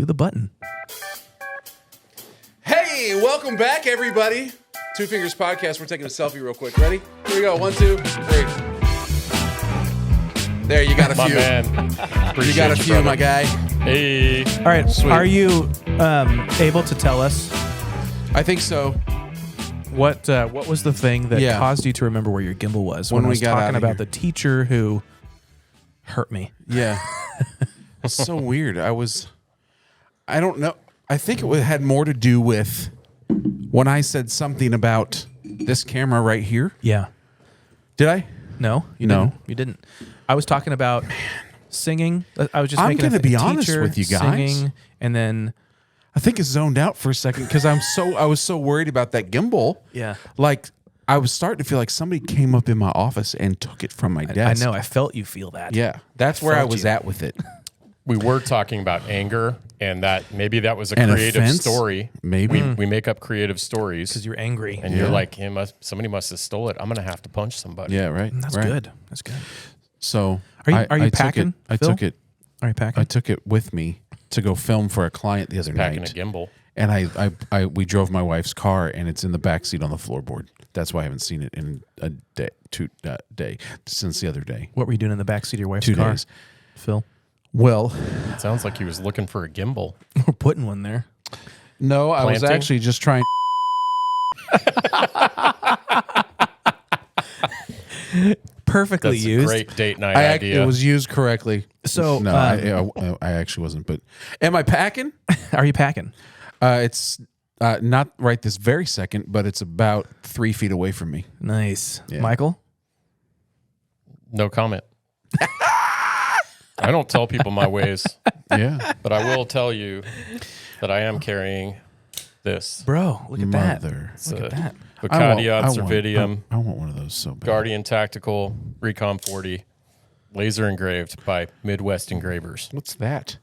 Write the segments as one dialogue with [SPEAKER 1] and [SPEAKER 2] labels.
[SPEAKER 1] Do the button.
[SPEAKER 2] Hey, welcome back, everybody. Two Fingers Podcast. We're taking a selfie real quick. Ready? Here we go. 1, 2, 3. There, you got a
[SPEAKER 3] My
[SPEAKER 2] few.
[SPEAKER 3] man.
[SPEAKER 2] You got a few,
[SPEAKER 3] brother.
[SPEAKER 2] my guy.
[SPEAKER 3] Hey.
[SPEAKER 1] All right.
[SPEAKER 2] Sweet.
[SPEAKER 1] Are you able to tell us
[SPEAKER 2] I think so.
[SPEAKER 1] what was the thing that
[SPEAKER 2] Yeah.
[SPEAKER 1] caused you to remember where your gimbal was
[SPEAKER 2] When
[SPEAKER 1] I
[SPEAKER 2] we
[SPEAKER 1] was
[SPEAKER 2] got
[SPEAKER 1] talking
[SPEAKER 2] outta
[SPEAKER 1] about
[SPEAKER 2] here.
[SPEAKER 1] the teacher who hurt me?
[SPEAKER 2] Yeah. It's so weird. I don't know. I think it had more to do with when I said something about this camera right here.
[SPEAKER 1] Yeah.
[SPEAKER 2] Did I?
[SPEAKER 1] No, you
[SPEAKER 2] No.
[SPEAKER 1] didn't. You didn't. I was talking about singing. I was just
[SPEAKER 2] I'm
[SPEAKER 1] making
[SPEAKER 2] gonna
[SPEAKER 1] a
[SPEAKER 2] be honest
[SPEAKER 1] teacher
[SPEAKER 2] with you guys.
[SPEAKER 1] singing, and then
[SPEAKER 2] I think it zoned out for a second because I was so worried about that gimbal.
[SPEAKER 1] yeah.
[SPEAKER 2] Like I was starting to feel like somebody came up in my office and took it from my
[SPEAKER 1] I
[SPEAKER 2] desk.
[SPEAKER 1] know. I felt you feel that.
[SPEAKER 2] Yeah, that's where I
[SPEAKER 1] felt
[SPEAKER 2] was
[SPEAKER 1] you.
[SPEAKER 2] at with it.
[SPEAKER 3] We were talking about anger, and that maybe that was a
[SPEAKER 2] An
[SPEAKER 3] creative
[SPEAKER 2] offense?
[SPEAKER 3] story.
[SPEAKER 2] Maybe.
[SPEAKER 3] We make up creative stories,
[SPEAKER 1] Because you're angry.
[SPEAKER 3] and you're like, somebody must have stole it. I'm gonna have to punch somebody.
[SPEAKER 2] Yeah, right.
[SPEAKER 1] That's
[SPEAKER 2] right.
[SPEAKER 1] good. That's good.
[SPEAKER 2] So
[SPEAKER 1] Are you
[SPEAKER 2] I took
[SPEAKER 1] packing,
[SPEAKER 2] it- I
[SPEAKER 1] Phil?
[SPEAKER 2] took it.
[SPEAKER 1] Are you packing?
[SPEAKER 2] I took it with me to go film for a client the other
[SPEAKER 3] Packing a
[SPEAKER 2] night,
[SPEAKER 3] gimbal.
[SPEAKER 2] and we drove my wife's car, and it's in the back seat on the floorboard. That's why I haven't seen it in a day, since the other day.
[SPEAKER 1] What were you doing in the backseat of your wife's
[SPEAKER 2] 2
[SPEAKER 1] car,
[SPEAKER 2] days.
[SPEAKER 1] Phil?
[SPEAKER 2] Well,
[SPEAKER 3] It sounds like he was looking for a gimbal.
[SPEAKER 1] We're putting one there.
[SPEAKER 2] no, I was
[SPEAKER 3] Planting?
[SPEAKER 2] actually just trying.
[SPEAKER 1] Perfectly
[SPEAKER 3] That's
[SPEAKER 1] used.
[SPEAKER 3] a great date night idea.
[SPEAKER 2] It was used correctly.
[SPEAKER 1] So,
[SPEAKER 2] No, I actually wasn't. But am I packing?
[SPEAKER 1] are you packing?
[SPEAKER 2] It's not right this very second, but it's about 3 feet away from me.
[SPEAKER 1] Nice.
[SPEAKER 2] Yeah.
[SPEAKER 1] Michael?
[SPEAKER 3] No comment. I don't tell people my ways,
[SPEAKER 2] Yeah,
[SPEAKER 3] but I will tell you that I am carrying this.
[SPEAKER 1] Bro, look at that.
[SPEAKER 2] Mother.
[SPEAKER 3] It's
[SPEAKER 1] Look
[SPEAKER 3] a
[SPEAKER 1] at that.
[SPEAKER 3] Bacardia Cervidium
[SPEAKER 2] I want one of those so bad.
[SPEAKER 3] Guardian Tactical Recon 40, laser engraved by Midwest Engravers.
[SPEAKER 2] What's that?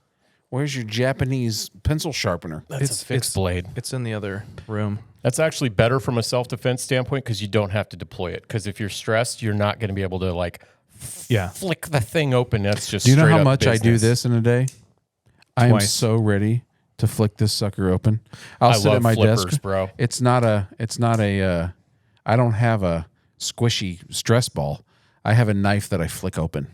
[SPEAKER 2] Where's your Japanese pencil sharpener?
[SPEAKER 3] That's a fixed blade.
[SPEAKER 1] It's in the other room.
[SPEAKER 3] That's actually better from a self-defense standpoint because you don't have to deploy it. Because if you're stressed, you're not going to be able to
[SPEAKER 1] Yeah.
[SPEAKER 3] flick the thing open. That's just
[SPEAKER 2] Do you know
[SPEAKER 3] straight
[SPEAKER 2] how
[SPEAKER 3] up
[SPEAKER 2] much I do
[SPEAKER 3] business.
[SPEAKER 2] this in a day? I am
[SPEAKER 1] Twice.
[SPEAKER 2] so ready to flick this sucker open. I'll
[SPEAKER 3] I
[SPEAKER 2] sit
[SPEAKER 3] love
[SPEAKER 2] at my
[SPEAKER 3] flippers,
[SPEAKER 2] desk,
[SPEAKER 3] bro.
[SPEAKER 2] It's not a. I don't have a squishy stress ball. I have a knife that I flick open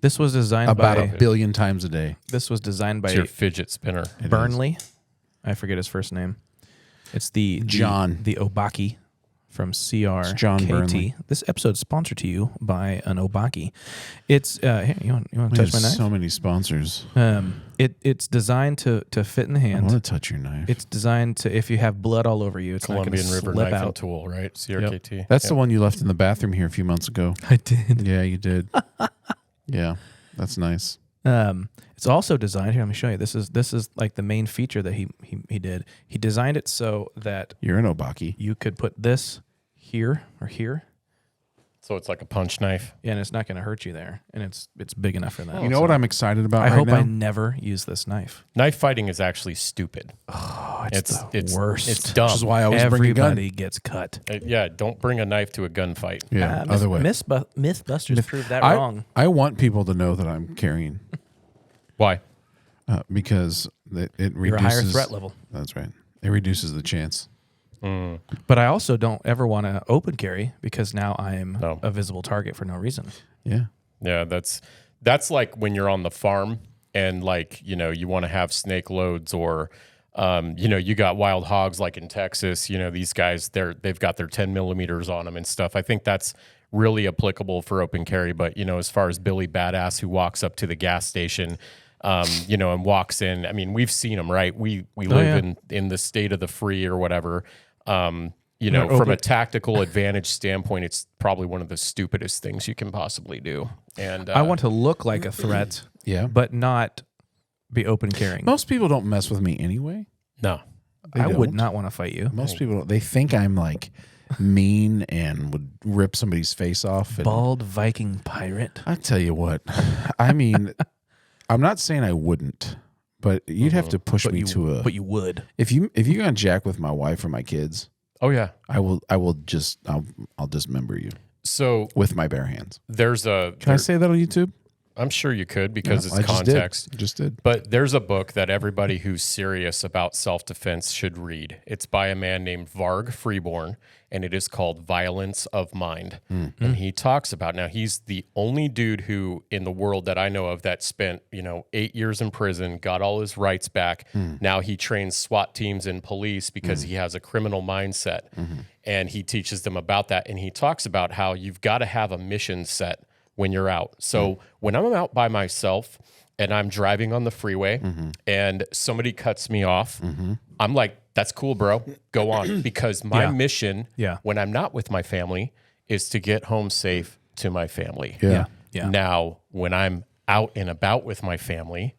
[SPEAKER 1] This was designed
[SPEAKER 2] about
[SPEAKER 1] by
[SPEAKER 2] a billion times a day.
[SPEAKER 1] This was designed by
[SPEAKER 3] It's your fidget spinner.
[SPEAKER 1] Burnley. I forget his first name. It's the
[SPEAKER 2] John.
[SPEAKER 1] the Obaki from CRKT.
[SPEAKER 2] John Burnley.
[SPEAKER 1] This episode's sponsored to you by an Obaki. It's here, you want to
[SPEAKER 2] We
[SPEAKER 1] touch my
[SPEAKER 2] have
[SPEAKER 1] knife?
[SPEAKER 2] so many sponsors.
[SPEAKER 1] It's designed to fit in the
[SPEAKER 2] I
[SPEAKER 1] hand.
[SPEAKER 2] want to touch your knife.
[SPEAKER 1] It's designed to, if you have blood all over you, it's
[SPEAKER 3] Colombian
[SPEAKER 1] not
[SPEAKER 3] River
[SPEAKER 1] going to slip
[SPEAKER 3] Knife and
[SPEAKER 1] out.
[SPEAKER 3] Tool, right? CRKT.
[SPEAKER 2] That's the one you left in the bathroom here a few months ago.
[SPEAKER 1] I did.
[SPEAKER 2] Yeah, you did. Yeah, that's nice.
[SPEAKER 1] It's also designed here. Let me show you. This is like the main feature that he did. He designed it so that
[SPEAKER 2] You're an Obaki.
[SPEAKER 1] you could put this here or here,
[SPEAKER 3] So it's like a punch knife.
[SPEAKER 1] and it's not going to hurt you there, and it's big enough for that.
[SPEAKER 2] You know what I'm excited about
[SPEAKER 1] I
[SPEAKER 2] right
[SPEAKER 1] hope
[SPEAKER 2] now?
[SPEAKER 1] I never use this knife.
[SPEAKER 3] Knife fighting is actually stupid.
[SPEAKER 1] Oh, it's the
[SPEAKER 3] it's
[SPEAKER 1] worst.
[SPEAKER 3] It's dumb.
[SPEAKER 2] Which is why I always bring a gun.
[SPEAKER 1] Everybody gets cut.
[SPEAKER 3] Yeah, don't bring a knife to a gunfight.
[SPEAKER 2] Yeah, other way.
[SPEAKER 1] Mythbusters proved that
[SPEAKER 2] I,
[SPEAKER 1] wrong.
[SPEAKER 2] I want people to know that I'm carrying
[SPEAKER 3] Why?
[SPEAKER 2] because it reduces.
[SPEAKER 1] You're a higher threat level.
[SPEAKER 2] That's right. It reduces the chance.
[SPEAKER 1] But I also don't ever want to open carry because now I'm
[SPEAKER 3] No.
[SPEAKER 1] a visible target for no reason.
[SPEAKER 2] Yeah.
[SPEAKER 3] Yeah, that's like when you're on the farm and you want to have snake loads or you got wild hogs like in Texas. These guys they've got their 10 millimeters on them and stuff. I think that's really applicable for open carry. But as far as Billy Badass who walks up to the gas station, and walks in. I mean, we've seen them, right? We live in the state of the free or whatever. From a tactical advantage standpoint, it's probably one of the stupidest things you can possibly do. And
[SPEAKER 1] I want to look like a threat,
[SPEAKER 2] Yeah.
[SPEAKER 1] but not be open carrying.
[SPEAKER 2] Most people don't mess with me anyway.
[SPEAKER 3] no.
[SPEAKER 1] I would
[SPEAKER 2] don't.
[SPEAKER 1] not want to fight you.
[SPEAKER 2] Most people don't. They think I'm like mean and would rip somebody's face off. And
[SPEAKER 1] Bald Viking pirate.
[SPEAKER 2] I tell you what, I mean, I'm not saying I wouldn't, but you'd have to push me to a.
[SPEAKER 1] But you would.
[SPEAKER 2] If you're gonna jack with my wife or my kids,
[SPEAKER 3] Oh yeah.
[SPEAKER 2] I'll dismember you
[SPEAKER 3] So
[SPEAKER 2] with my bare hands.
[SPEAKER 3] there's a
[SPEAKER 2] Can I say that on YouTube?
[SPEAKER 3] I'm sure you could because
[SPEAKER 2] I
[SPEAKER 3] it's context.
[SPEAKER 2] Just did.
[SPEAKER 3] But there's a book that everybody who's serious about self-defense should read. It's by a man named Varg Freeborn, and it is called Violence of Mind. And he talks about, now he's the only dude who in the world that I know of that spent, 8 years in prison, got all his rights back. Now he trains SWAT teams and police because he has a criminal mindset. And he teaches them about that. And he talks about how you've got to have a mission set when you're out. So when I'm out by myself and I'm driving on the freeway and somebody cuts me off, I'm like, that's cool, bro. Go on. Because my mission when I'm not with my family is to get home safe to my family.
[SPEAKER 1] Yeah.
[SPEAKER 3] Now, when I'm out and about with my family,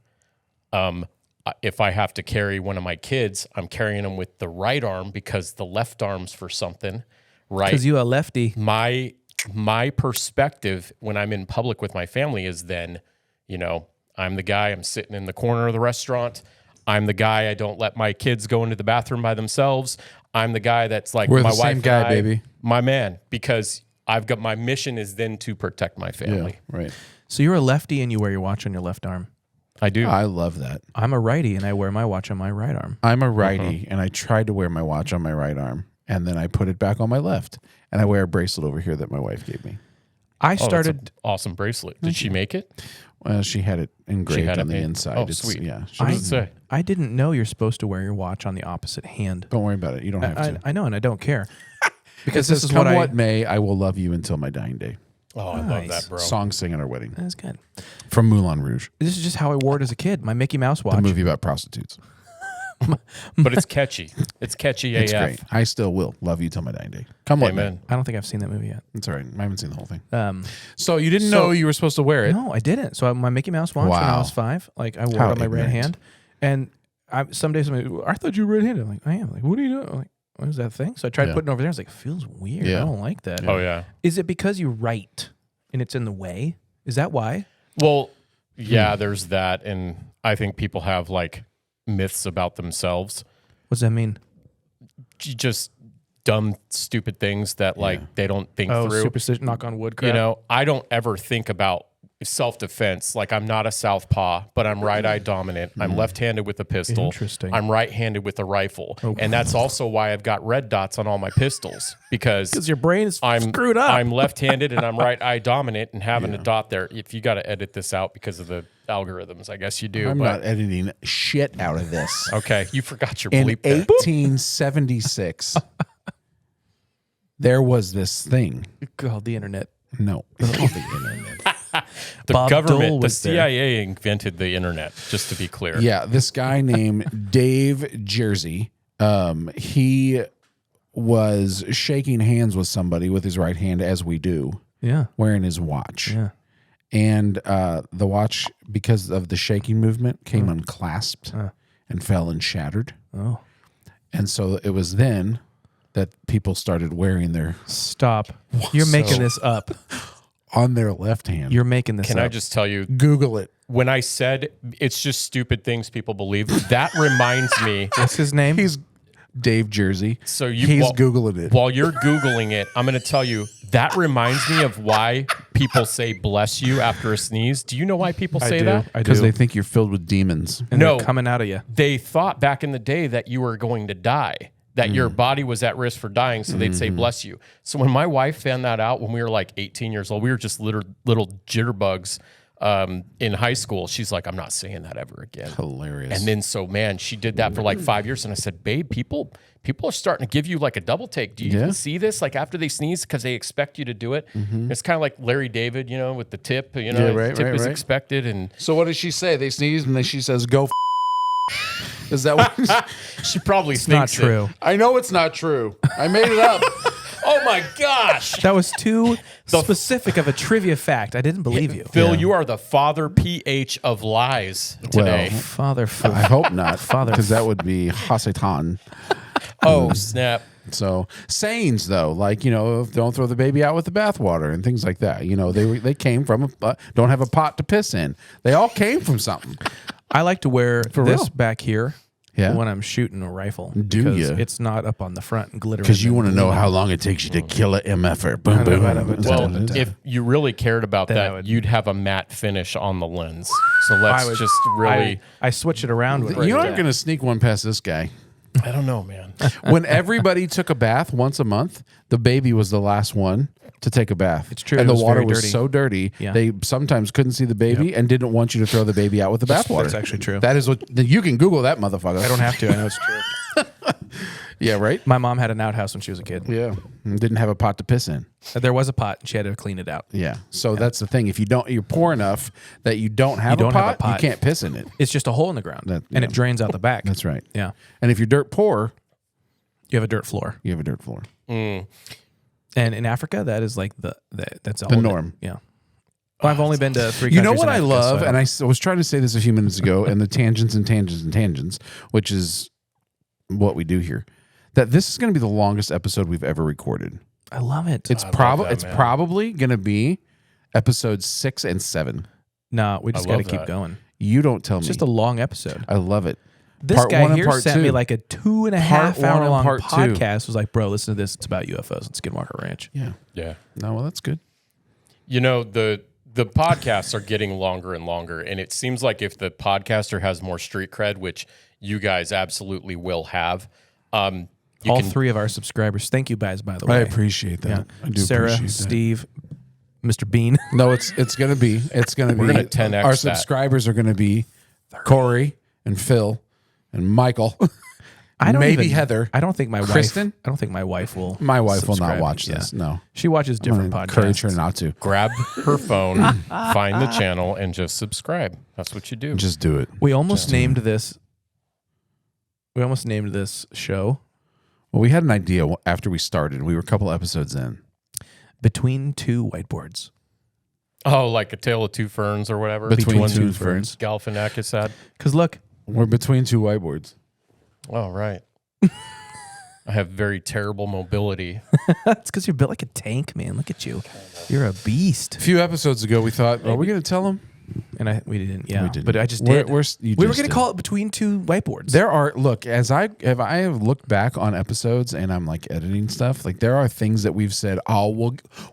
[SPEAKER 3] if I have to carry one of my kids, I'm carrying them with the right arm because the left arm's for something, right?
[SPEAKER 1] Because you a lefty.
[SPEAKER 3] My perspective when I'm in public with my family is then, I'm the guy, I'm sitting in the corner of the restaurant. I'm the guy, I don't let my kids go into the bathroom by themselves. I'm the guy that's like,
[SPEAKER 2] We're
[SPEAKER 3] my
[SPEAKER 2] the
[SPEAKER 3] wife
[SPEAKER 2] same guy,
[SPEAKER 3] and I,
[SPEAKER 2] baby.
[SPEAKER 3] my man, because I've got my mission is then to protect my family.
[SPEAKER 2] Right.
[SPEAKER 1] So you're a lefty and you wear your watch on your left arm.
[SPEAKER 3] I do.
[SPEAKER 2] I love that.
[SPEAKER 1] I'm a righty and I wear my watch on my right arm.
[SPEAKER 2] I'm a righty, and I tried to wear my watch on my right arm, and then I put it back on my left, and I wear a bracelet over here that my wife gave me.
[SPEAKER 1] I
[SPEAKER 3] That's
[SPEAKER 1] started.
[SPEAKER 3] an awesome bracelet. Did she make it?
[SPEAKER 2] Well, she had it engraved
[SPEAKER 3] had
[SPEAKER 2] on
[SPEAKER 3] it
[SPEAKER 2] the
[SPEAKER 3] made.
[SPEAKER 2] inside.
[SPEAKER 3] Oh,
[SPEAKER 2] It's,
[SPEAKER 3] sweet.
[SPEAKER 2] Yeah.
[SPEAKER 3] What does it say?
[SPEAKER 1] I didn't know you're supposed to wear your watch on the opposite hand.
[SPEAKER 2] Don't worry about it. You don't have to.
[SPEAKER 1] I know, and I don't care. Because
[SPEAKER 2] It
[SPEAKER 1] this
[SPEAKER 2] says,
[SPEAKER 1] is
[SPEAKER 2] come
[SPEAKER 1] what
[SPEAKER 2] what may, I will love you until my dying day.
[SPEAKER 3] Oh, I love
[SPEAKER 1] Nice.
[SPEAKER 3] that, bro.
[SPEAKER 2] Song sing at our wedding
[SPEAKER 1] That's good.
[SPEAKER 2] from Moulin Rouge,
[SPEAKER 1] This is just how I wore it as a kid. My Mickey Mouse watch.
[SPEAKER 2] the movie about prostitutes.
[SPEAKER 3] But it's catchy. It's catchy
[SPEAKER 2] It's
[SPEAKER 3] AF.
[SPEAKER 2] great. I still will love you till my dying day. Come what may.
[SPEAKER 3] Amen.
[SPEAKER 1] I don't think I've seen that movie yet.
[SPEAKER 2] It's all right. I haven't seen the whole thing.
[SPEAKER 1] Um,
[SPEAKER 2] So you didn't
[SPEAKER 1] So-
[SPEAKER 2] know you were supposed to wear it.
[SPEAKER 1] no, I didn't. So my Mickey Mouse watch when I
[SPEAKER 2] Wow.
[SPEAKER 1] was 5, like I wore
[SPEAKER 2] How
[SPEAKER 1] it on my right
[SPEAKER 2] ignorant.
[SPEAKER 1] hand, and some days I'm like, I thought you were right-handed. I'm like, I am. Like, what are you doing? I'm like, what is that thing? So I tried
[SPEAKER 2] Yeah.
[SPEAKER 1] putting it over there. I was like, it feels weird.
[SPEAKER 2] Yeah.
[SPEAKER 1] I don't like that.
[SPEAKER 3] Oh, yeah.
[SPEAKER 1] Is it because you write and it's in the way? Is that why?
[SPEAKER 3] Well, yeah, there's that. And I think people have like myths about themselves.
[SPEAKER 1] What does that mean?
[SPEAKER 3] Just dumb, stupid things that like they don't think
[SPEAKER 1] Oh,
[SPEAKER 3] through.
[SPEAKER 1] superstition, knock on wood crap.
[SPEAKER 3] I don't ever think about self-defense. Like I'm not a southpaw, but I'm right-eye dominant. I'm left-handed with a pistol.
[SPEAKER 1] Interesting.
[SPEAKER 3] I'm right-handed with a rifle. And that's also why I've got red dots on all my pistols because
[SPEAKER 1] your brain is
[SPEAKER 3] I'm
[SPEAKER 1] screwed up.
[SPEAKER 3] I'm left-handed and I'm right-eye dominant and having a dot there. If you got to edit this out because of the algorithms, I guess you do.
[SPEAKER 2] I'm
[SPEAKER 3] but
[SPEAKER 2] not editing shit out of this.
[SPEAKER 3] okay, you forgot your
[SPEAKER 2] In
[SPEAKER 3] bleep there.
[SPEAKER 2] 1876, there was this thing.
[SPEAKER 1] called the internet.
[SPEAKER 2] No, it's not the internet.
[SPEAKER 3] The
[SPEAKER 1] Bob Dole
[SPEAKER 3] government, the
[SPEAKER 1] was there.
[SPEAKER 3] CIA invented the internet, just to be clear.
[SPEAKER 2] Yeah, this guy named Dave Jersey. He was shaking hands with somebody with his right hand, as we do,
[SPEAKER 1] Yeah.
[SPEAKER 2] wearing his watch.
[SPEAKER 1] Yeah.
[SPEAKER 2] And the watch, because of the shaking movement, came unclasped and fell and shattered.
[SPEAKER 1] Oh.
[SPEAKER 2] And so it was then that people started wearing their
[SPEAKER 1] Stop. You're making this up.
[SPEAKER 2] on their left hand.
[SPEAKER 1] You're making this
[SPEAKER 3] Can
[SPEAKER 1] up.
[SPEAKER 3] I just tell you,
[SPEAKER 2] Google it.
[SPEAKER 3] when I said it's just stupid things people believe, that reminds me.
[SPEAKER 1] What's his name?
[SPEAKER 2] He's Dave Jersey.
[SPEAKER 3] So you,
[SPEAKER 2] he's
[SPEAKER 3] while-
[SPEAKER 2] Googling it.
[SPEAKER 3] While you're Googling it, I'm going to tell you that reminds me of why people say bless you after a sneeze. Do you know why people say that?
[SPEAKER 1] I do.
[SPEAKER 2] Because they think you're filled with demons.
[SPEAKER 1] and
[SPEAKER 3] No.
[SPEAKER 1] they're coming out of you.
[SPEAKER 3] They thought back in the day that you were going to die, that your body was at risk for dying, so they'd say bless you. So when my wife found that out when we were like 18 years old, we were just little jitterbugs in high school. She's like, I'm not saying that ever again.
[SPEAKER 2] Hilarious.
[SPEAKER 3] And then so man, she did that for like 5 years, and I said, babe, people are starting to give you like a double take. Do you even see this? Like after they sneeze, because they expect you to do it. It's kind of like Larry David, with the tip.
[SPEAKER 2] right,
[SPEAKER 3] tip is
[SPEAKER 2] right.
[SPEAKER 3] expected, and
[SPEAKER 2] So what does she say? They sneeze and then she says, "Go." Is that what?
[SPEAKER 3] she probably
[SPEAKER 1] It's not
[SPEAKER 3] thinks it.
[SPEAKER 1] true.
[SPEAKER 2] I know it's not true. I made it up.
[SPEAKER 3] Oh my gosh.
[SPEAKER 1] That was too specific of a trivia fact. I didn't believe you.
[SPEAKER 3] Phil, you are the father PH of lies today.
[SPEAKER 1] Father.
[SPEAKER 2] I hope not,
[SPEAKER 1] Father.
[SPEAKER 2] because that would be Hasatan.
[SPEAKER 3] Oh, snap.
[SPEAKER 2] So sayings though, like don't throw the baby out with the bathwater and things like that. They came from don't have a pot to piss in. They all came from something.
[SPEAKER 1] I like to wear this
[SPEAKER 2] real.
[SPEAKER 1] back here
[SPEAKER 2] Yeah.
[SPEAKER 1] when I'm shooting a rifle.
[SPEAKER 2] Do
[SPEAKER 1] because
[SPEAKER 2] ya?
[SPEAKER 1] It's not up on the front and glittering.
[SPEAKER 2] Because you
[SPEAKER 1] and
[SPEAKER 2] want to know
[SPEAKER 1] gleaming.
[SPEAKER 2] how long it takes you to kill a MFer. Boom, boom.
[SPEAKER 3] Well, if you really cared about
[SPEAKER 1] Then I
[SPEAKER 3] that,
[SPEAKER 1] would-
[SPEAKER 3] you'd have a matte finish on the lens. So let's just really.
[SPEAKER 1] I switch it around with
[SPEAKER 2] you aren't going to sneak one past this guy.
[SPEAKER 3] I don't know, man.
[SPEAKER 2] When everybody took a bath once a month, the baby was the last one to take a bath.
[SPEAKER 1] It's true.
[SPEAKER 2] And
[SPEAKER 1] It
[SPEAKER 2] the
[SPEAKER 1] was
[SPEAKER 2] water
[SPEAKER 1] very
[SPEAKER 2] was
[SPEAKER 1] dirty.
[SPEAKER 2] so dirty,
[SPEAKER 1] Yeah.
[SPEAKER 2] they sometimes couldn't see the baby and didn't want you to throw the baby out with the bathwater.
[SPEAKER 1] That's actually true.
[SPEAKER 2] That is what you can Google that motherfucker.
[SPEAKER 1] I don't have to. I know it's true.
[SPEAKER 2] Yeah, right?
[SPEAKER 1] My mom had an outhouse when she was a kid.
[SPEAKER 2] Yeah. And didn't have a pot to piss in.
[SPEAKER 1] There was a pot, and she had to clean it out.
[SPEAKER 2] Yeah. So that's the thing. If you're poor enough that you don't have,
[SPEAKER 1] don't have a
[SPEAKER 2] you
[SPEAKER 1] pot.
[SPEAKER 2] can't piss in it.
[SPEAKER 1] It's just a hole in the ground,
[SPEAKER 2] That-
[SPEAKER 1] and
[SPEAKER 2] yeah.
[SPEAKER 1] it drains out the back.
[SPEAKER 2] That's right.
[SPEAKER 1] Yeah.
[SPEAKER 2] And if you're dirt poor,
[SPEAKER 1] You have a dirt floor.
[SPEAKER 2] you have a dirt floor.
[SPEAKER 1] And in Africa, that is like that's all
[SPEAKER 2] The
[SPEAKER 1] of it.
[SPEAKER 2] norm.
[SPEAKER 1] Yeah. Well, I've only been to 3
[SPEAKER 2] You know
[SPEAKER 1] countries
[SPEAKER 2] what
[SPEAKER 1] in
[SPEAKER 2] I
[SPEAKER 1] Africa,
[SPEAKER 2] love,
[SPEAKER 1] so
[SPEAKER 2] and I was trying to say this a few minutes ago, and the tangents, which is what we do here. That this is going to be the longest episode we've ever recorded.
[SPEAKER 1] I love it.
[SPEAKER 2] It's probably going to be episodes 6 and 7.
[SPEAKER 1] No, we just got to
[SPEAKER 3] love
[SPEAKER 1] keep
[SPEAKER 3] that.
[SPEAKER 1] going.
[SPEAKER 2] You don't tell
[SPEAKER 1] It's
[SPEAKER 2] me.
[SPEAKER 1] just a long episode.
[SPEAKER 2] I love it.
[SPEAKER 1] This
[SPEAKER 2] Part
[SPEAKER 1] guy
[SPEAKER 2] 1 and
[SPEAKER 1] here
[SPEAKER 2] Part
[SPEAKER 1] sent
[SPEAKER 2] 2.
[SPEAKER 1] me like a 2.5
[SPEAKER 2] Part 1
[SPEAKER 1] hour
[SPEAKER 2] and
[SPEAKER 1] long
[SPEAKER 2] Part 2.
[SPEAKER 1] podcast. Was like, bro, listen to this. It's about UFOs at Skinwalker Ranch.
[SPEAKER 2] Yeah.
[SPEAKER 3] Yeah.
[SPEAKER 2] No, well, that's good.
[SPEAKER 3] You know, the podcasts are getting longer and longer, and it seems like if the podcaster has more street cred, which you guys absolutely will have, you
[SPEAKER 1] All
[SPEAKER 3] can
[SPEAKER 1] 3 of our subscribers. Thank you guys, by the way.
[SPEAKER 2] I appreciate that.
[SPEAKER 1] Yeah.
[SPEAKER 2] I do
[SPEAKER 1] Sarah,
[SPEAKER 2] appreciate that.
[SPEAKER 1] Steve, Mr. Bean.
[SPEAKER 2] No, it's gonna be.
[SPEAKER 3] We're gonna 10X
[SPEAKER 2] Our
[SPEAKER 3] that.
[SPEAKER 2] subscribers are gonna be Corey and Phil and Michael. Maybe Heather.
[SPEAKER 1] I don't think my
[SPEAKER 2] Kristen?
[SPEAKER 1] wife. I don't think my wife will.
[SPEAKER 2] My wife will not
[SPEAKER 1] subscribe.
[SPEAKER 2] watch
[SPEAKER 1] Yeah.
[SPEAKER 2] this. No,
[SPEAKER 1] She watches
[SPEAKER 2] I'm gonna
[SPEAKER 1] different podcasts.
[SPEAKER 2] encourage her not to.
[SPEAKER 3] grab her phone, find the channel, and just subscribe. That's what you do.
[SPEAKER 2] Just do it.
[SPEAKER 1] We almost named this. We almost named this show
[SPEAKER 2] Well, we had an idea after we started. We were a couple episodes in.
[SPEAKER 1] Between Two Whiteboards.
[SPEAKER 3] Oh, like A Tale of Two Ferns or whatever.
[SPEAKER 2] Between Two Ferns.
[SPEAKER 3] Galifianakis had.
[SPEAKER 1] Because look,
[SPEAKER 2] We're between 2 whiteboards.
[SPEAKER 3] Oh, right. I have very terrible mobility.
[SPEAKER 1] it's because you're built like a tank, man. Look at you. You're a beast.
[SPEAKER 2] A few episodes ago, we thought, are we going to tell them?
[SPEAKER 1] And we didn't. Yeah,
[SPEAKER 2] We didn't.
[SPEAKER 1] but I just
[SPEAKER 2] We're-
[SPEAKER 1] did.
[SPEAKER 2] we're- you
[SPEAKER 1] we were
[SPEAKER 2] just
[SPEAKER 1] going
[SPEAKER 2] did.
[SPEAKER 1] to call it Between Two Whiteboards.
[SPEAKER 2] There are, look, as I have looked back on episodes and I'm like editing stuff, like there are things that we've said, oh,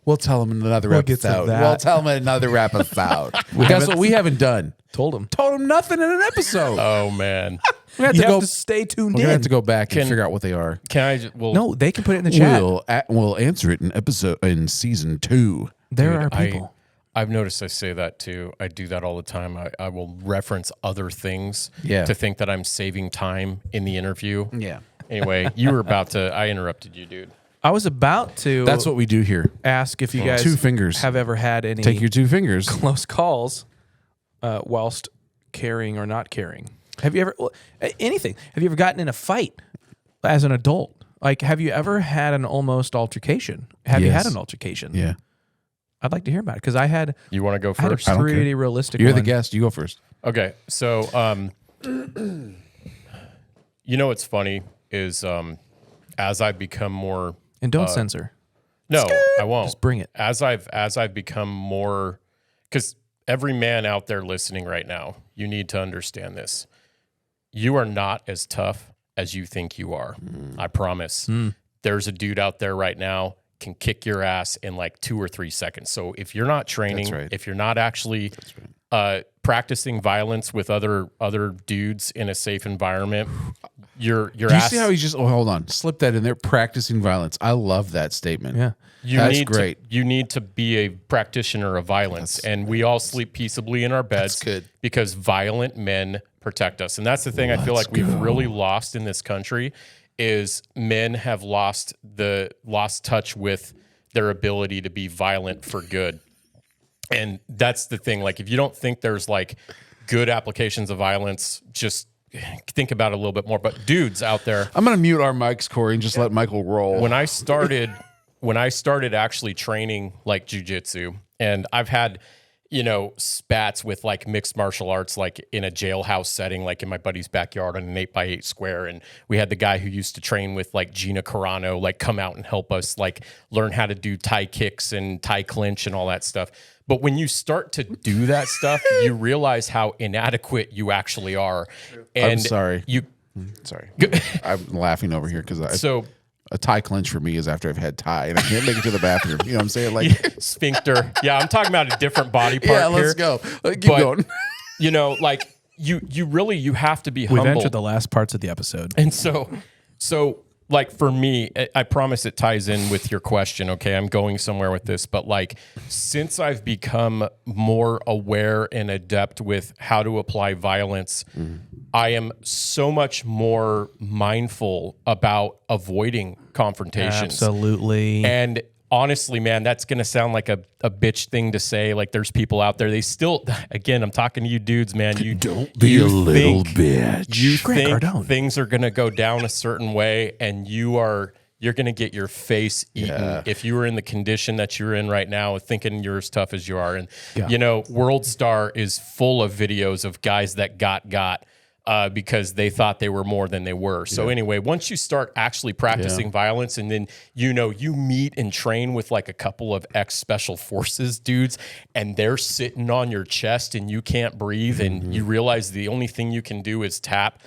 [SPEAKER 2] we'll tell them in another
[SPEAKER 1] We'll get to
[SPEAKER 2] episode.
[SPEAKER 1] that.
[SPEAKER 2] We'll tell them in another episode. Guess what we haven't done?
[SPEAKER 1] told him.
[SPEAKER 2] Told them nothing in an episode.
[SPEAKER 3] Oh, man.
[SPEAKER 2] we have
[SPEAKER 1] You
[SPEAKER 2] to
[SPEAKER 1] have
[SPEAKER 2] go.
[SPEAKER 1] to stay tuned
[SPEAKER 2] We're
[SPEAKER 1] in.
[SPEAKER 2] gonna have to go back and
[SPEAKER 3] Can-
[SPEAKER 2] figure out what they are.
[SPEAKER 3] Can I just, well,
[SPEAKER 1] No, they can put it in the chat.
[SPEAKER 2] We'll answer it in season 2.
[SPEAKER 1] There
[SPEAKER 3] Dude,
[SPEAKER 1] are people.
[SPEAKER 3] I've noticed I say that too. I do that all the time. I will reference other things
[SPEAKER 2] Yeah.
[SPEAKER 3] to think that I'm saving time in the interview.
[SPEAKER 2] Yeah,
[SPEAKER 3] Anyway, you were about to, I interrupted you, dude.
[SPEAKER 1] I was about to
[SPEAKER 2] that's what we do here.
[SPEAKER 1] ask if you guys
[SPEAKER 2] 2 fingers.
[SPEAKER 1] have ever had any
[SPEAKER 2] Take your 2 fingers.
[SPEAKER 1] close calls whilst carrying or not carrying. Have you ever anything? Have you ever gotten in a fight as an adult? Like, have you ever had an almost altercation? Have you had
[SPEAKER 2] Yes.
[SPEAKER 1] an altercation?
[SPEAKER 2] Yeah,
[SPEAKER 1] I'd like to hear about it because I had
[SPEAKER 3] You want to go
[SPEAKER 1] I had a
[SPEAKER 3] first?
[SPEAKER 2] don't care.
[SPEAKER 1] pretty realistic.
[SPEAKER 2] you're the
[SPEAKER 1] one.
[SPEAKER 2] guest. You go first.
[SPEAKER 3] Okay, so you know what's funny is as I've become more
[SPEAKER 1] and don't censor.
[SPEAKER 3] no, I won't.
[SPEAKER 1] Just bring it.
[SPEAKER 3] As I've become more, because every man out there listening right now, you need to understand this. You are not as tough as you think you are. I promise. There's a dude out there right now can kick your ass in like 2 or 3 seconds. So if you're not training,
[SPEAKER 2] That's right.
[SPEAKER 3] if you're not actually practicing violence with other dudes in a safe environment, your
[SPEAKER 2] Do you
[SPEAKER 3] ass.
[SPEAKER 2] see how he's just? Oh, hold on. Slip that in there. Practicing violence. I love that statement.
[SPEAKER 1] Yeah.
[SPEAKER 2] That's great.
[SPEAKER 3] You need to be a practitioner of violence, and we all sleep peaceably in our beds.
[SPEAKER 2] That's good.
[SPEAKER 3] Because violent men protect us, and that's the thing I feel like we've really lost in this country is men have lost touch with their ability to be violent for good, and that's the thing. Like, if you don't think there's like good applications of violence, just think about it a little bit more. But dudes out there.
[SPEAKER 2] I'm gonna mute our mics, Corey, and just let Michael roll.
[SPEAKER 3] When I started actually training like jujitsu, and I've had, spats with like mixed martial arts, like in a jailhouse setting, like in my buddy's backyard on an 8x8 square. And we had the guy who used to train with like Gina Carano, like come out and help us like learn how to do Thai kicks and Thai clinch and all that stuff. But when you start to do that stuff, you realize how inadequate you actually are. And
[SPEAKER 2] I'm sorry. Sorry. I'm laughing over here because
[SPEAKER 3] So
[SPEAKER 2] a tie clench for me is after I've had tie and I can't make it to the bathroom. You know what I'm saying? Like,
[SPEAKER 3] sphincter. Yeah, I'm talking about a different body part
[SPEAKER 2] yeah,
[SPEAKER 3] here.
[SPEAKER 2] let's go. Keep
[SPEAKER 3] But,
[SPEAKER 2] going.
[SPEAKER 3] You know, like you really you have to be
[SPEAKER 1] We've
[SPEAKER 3] humble.
[SPEAKER 1] entered the last parts of the episode.
[SPEAKER 3] And so like for me, I promise it ties in with your question. Okay, I'm going somewhere with this, but like since I've become more aware and adept with how to apply violence, I am so much more mindful about avoiding confrontations.
[SPEAKER 1] Absolutely.
[SPEAKER 3] And honestly, man, that's going to sound like a bitch thing to say. Like there's people out there, they still, again, I'm talking to you dudes, man. You
[SPEAKER 2] Don't be a little bitch.
[SPEAKER 3] You
[SPEAKER 1] Grant
[SPEAKER 3] think
[SPEAKER 1] Cardone.
[SPEAKER 3] things are going to go down a certain way and you're going to get your face eaten if you were in the condition that you're in right now, thinking you're as tough as you are. And, you know, World Star is full of videos of guys that got because they thought they were more than they were. So anyway, once you start actually practicing violence and then, you know, you meet and train with like a couple of ex-special forces dudes and they're sitting on your chest and you can't breathe and you realize the only thing you can do is tap.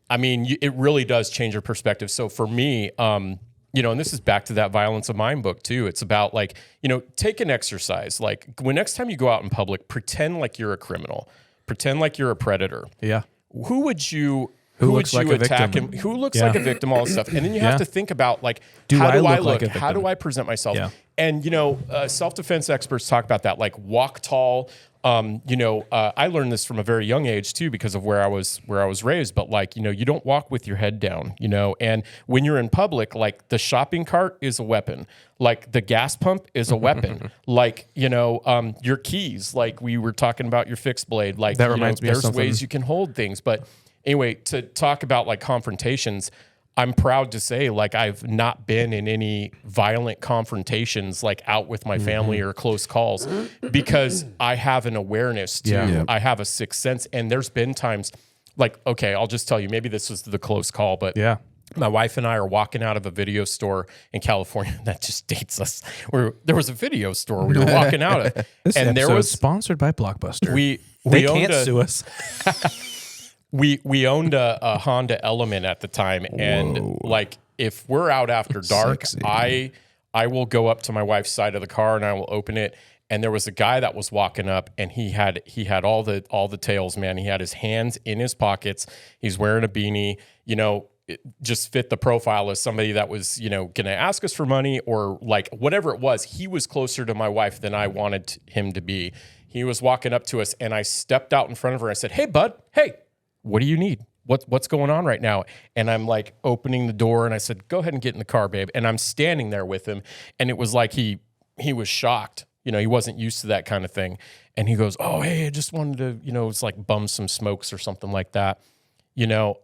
[SPEAKER 3] I mean, it really does change your perspective. So for me, you know, and this is back to that Violence of Mind book too. It's about like, you know, take an exercise. Like when next time you go out in public, pretend like you're a criminal, pretend like you're a predator.
[SPEAKER 1] Yeah.
[SPEAKER 3] Who would you
[SPEAKER 1] looks like a
[SPEAKER 3] attack
[SPEAKER 1] victim?
[SPEAKER 3] him? Who looks like a victim? All this stuff, and then you have to think about like,
[SPEAKER 1] Do
[SPEAKER 3] how
[SPEAKER 1] I
[SPEAKER 3] do I
[SPEAKER 1] look like
[SPEAKER 3] look?
[SPEAKER 1] a
[SPEAKER 3] How do
[SPEAKER 1] victim?
[SPEAKER 3] I present myself?
[SPEAKER 1] Yeah.
[SPEAKER 3] And you know, self-defense experts talk about that. Like, walk tall. You know, I learned this from a very young age too, because of where I was raised. But like, you know, you don't walk with your head down. You know, and when you're in public, like the shopping cart is a weapon. Like the gas pump is a weapon. Like, you know, your keys. Like we were talking about your fixed blade. Like
[SPEAKER 1] That reminds me of
[SPEAKER 3] there's
[SPEAKER 1] something.
[SPEAKER 3] ways you can hold things, but. Anyway, to talk about like confrontations, I'm proud to say like I've not been in any violent confrontations like out with my family or close calls because I have an awareness to, I have a sixth sense. And there's been times like, okay, I'll just tell you, maybe this was the close call, but my wife and I are walking out of a video store in California. That just dates us. There was a video store we were walking out of.
[SPEAKER 1] This
[SPEAKER 3] and there
[SPEAKER 1] episode
[SPEAKER 3] was
[SPEAKER 1] is sponsored by Blockbuster.
[SPEAKER 3] They
[SPEAKER 1] can't sue us.
[SPEAKER 3] We owned a Honda Element at the time, and like if we're out after dark,
[SPEAKER 2] Sexy.
[SPEAKER 3] I will go up to my wife's side of the car and I will open it. And there was a guy that was walking up, and he had all the tails, man. He had his hands in his pockets. He's wearing a beanie. You know, it just fit the profile as somebody that was, you know, going to ask us for money or like whatever it was. He was closer to my wife than I wanted him to be. He was walking up to us, and I stepped out in front of her. I said, "Hey, bud. Hey. What do you need? What's going on right now?" And I'm like opening the door and I said, "Go ahead and get in the car, babe." And I'm standing there with him. And it was like he was shocked. You know, he wasn't used to that kind of thing. And he goes, "Oh, hey, I just wanted to, you know, it's like bum some smokes or something like that." You know,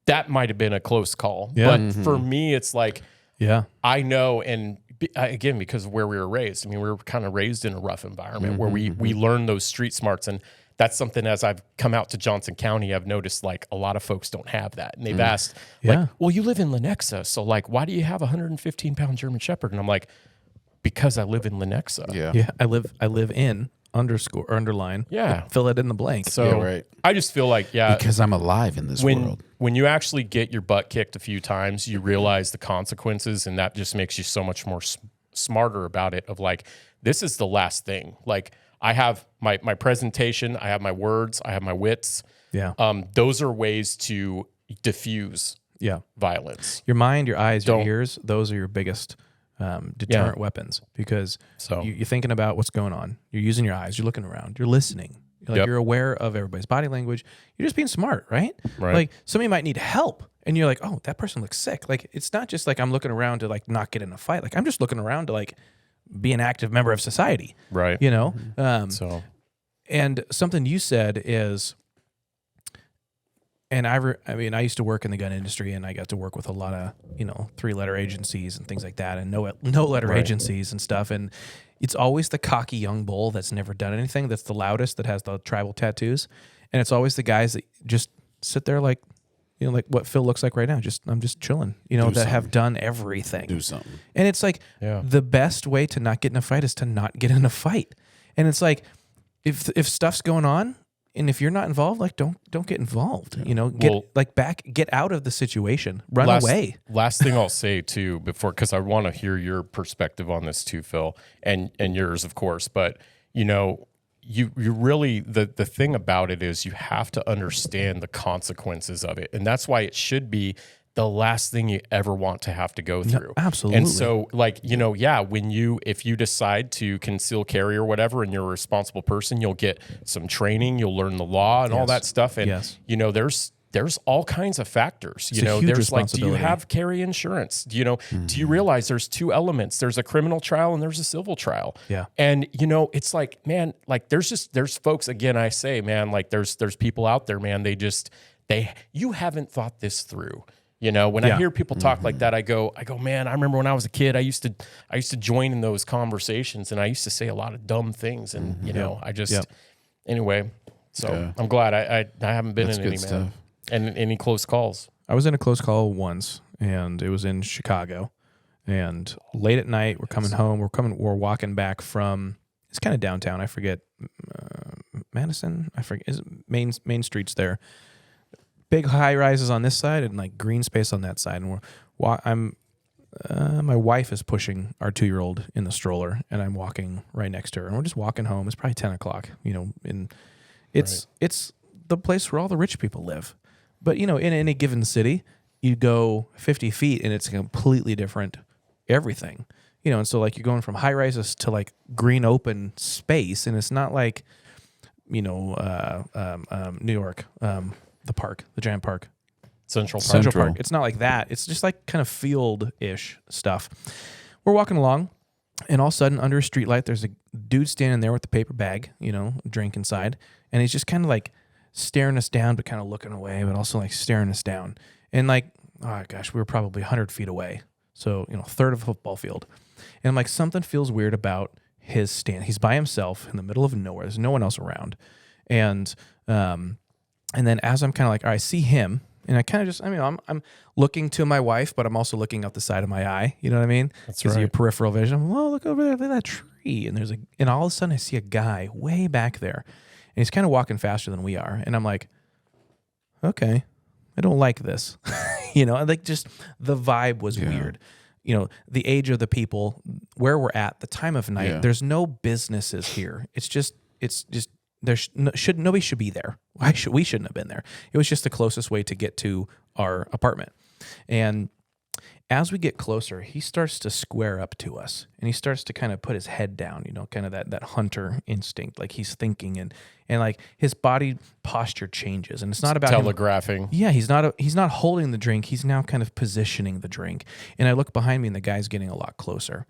[SPEAKER 3] that might have been a close call.
[SPEAKER 1] Yeah.
[SPEAKER 3] But for me, it's like,
[SPEAKER 1] Yeah.
[SPEAKER 3] I know, and again, because of where we were raised. I mean, we were kind of raised in a rough environment where we learned those street smarts. And that's something as I've come out to Johnson County, I've noticed like a lot of folks don't have that. And they've asked, like, well, you live in Lenexa. So like, why do you have a 115-pound German Shepherd? And I'm like, because I live in Lenexa.
[SPEAKER 1] Yeah. I live in underline.
[SPEAKER 3] Yeah.
[SPEAKER 1] Fill it in the blank.
[SPEAKER 3] So
[SPEAKER 2] right.
[SPEAKER 3] I just feel like,
[SPEAKER 2] Because I'm alive in this world.
[SPEAKER 3] when you actually get your butt kicked a few times, you realize the consequences. And that just makes you so much more smarter about it of like, this is the last thing. Like, I have my presentation, I have my words, I have my wits.
[SPEAKER 1] Yeah.
[SPEAKER 3] Those are ways to diffuse violence.
[SPEAKER 1] Your mind, your eyes, your ears, those are your biggest deterrent weapons because you're thinking about what's going on. You're using your eyes. You're looking around. You're listening. You're aware of everybody's body language. You're just being smart, right? Like somebody might need help. And you're like, oh, that person looks sick. Like, it's not just like I'm looking around to like not get in a fight. Like, I'm just looking around to like be an active member of society.
[SPEAKER 3] Right.
[SPEAKER 1] You know? And something you said is, and I used to work in the gun industry, and I got to work with a lot of, you know, 3-letter agencies and things like that, and no-letter agencies and stuff. And it's always the cocky young bull that's never done anything, that's the loudest, that has the tribal tattoos. And it's always the guys that just sit there like, you know, like what Phil looks like right now. I'm just chilling, you know, that have done everything.
[SPEAKER 2] Do something.
[SPEAKER 1] And it's like the best way to not get in a fight is to not get in a fight. And it's like, if stuff's going on and if you're not involved, like don't get involved. You know,
[SPEAKER 3] Well-
[SPEAKER 1] get out of the situation, run
[SPEAKER 3] last,
[SPEAKER 1] away.
[SPEAKER 3] Last thing I'll say too, because I want to hear your perspective on this too, Phil, and yours, of course. But you know, you really the thing about it is you have to understand the consequences of it, and that's why it should be the last thing you ever want to have to go through.
[SPEAKER 1] Absolutely.
[SPEAKER 3] And so, like, you know, yeah, if you decide to conceal carry or whatever, and you're a responsible person, you'll get some training, you'll learn the law and all that stuff. And you know, there's all kinds of factors. You know, there's like, do you have carry insurance? Do you know? Do you realize there's two elements? There's a criminal trial and there's a civil trial.
[SPEAKER 1] Yeah.
[SPEAKER 3] And you know, it's like, man, like there's folks. Again, I say, man, like there's people out there, man. You haven't thought this through. You know, when I hear people talk like that, I go, man, I remember when I was a kid, I used to join in those conversations, and I used to say a lot of dumb things, and you know, anyway. So I'm glad I haven't been in any, man. And any close calls.
[SPEAKER 1] I was in a close call once, and it was in Chicago. And late at night, we're coming home. We're walking back from, it's kind of downtown. I forget Madison. I forget, is it Main Street's there. Big high rises on this side and like green space on that side. And my wife is pushing our 2-year-old in the stroller, and I'm walking right next to her, and we're just walking home. It's probably 10 o'clock, you know, and it's the place where all the rich people live. But, you know, in any given city, you go 50 feet and it's a completely different everything, you know. And so like you're going from high rises to like green open space, and it's not like, you know, New York, the park, the giant park.
[SPEAKER 3] Central Park.
[SPEAKER 1] It's not like that. It's just like kind of field-ish stuff. We're walking along, and all of a sudden, under a streetlight, there's a dude standing there with the paper bag, you know, drink inside, and he's just kind of like staring us down, but kind of looking away, but also like staring us down. And like, oh gosh, we were probably 100 feet away. So, you know, a third of a football field. And I'm like, something feels weird about his stand. He's by himself in the middle of nowhere. There's no one else around. And then as I'm kind of like, all right, I see him, and I kind of just, I mean, I'm looking to my wife, but I'm also looking out the side of my eye. You know what I mean?
[SPEAKER 3] That's
[SPEAKER 1] right. Your peripheral vision. I'm, well, look over there, look at that tree. And and all of a sudden I see a guy way back there, and he's kind of walking faster than we are. And I'm like, okay, I don't like this. You know, like just the vibe was weird. You know, the age of the people, where we're at, the time of night, there's no businesses here. It's just nobody should be there. We shouldn't have been there. It was just the closest way to get to our apartment. And as we get closer, he starts to square up to us, and he starts to kind of put his head down, you know, kind of that hunter instinct, like he's thinking, and like his body posture changes, and it's not about
[SPEAKER 3] telegraphing.
[SPEAKER 1] He's not holding the drink. He's now kind of positioning the drink. And I look behind me, and the guy's getting a lot closer.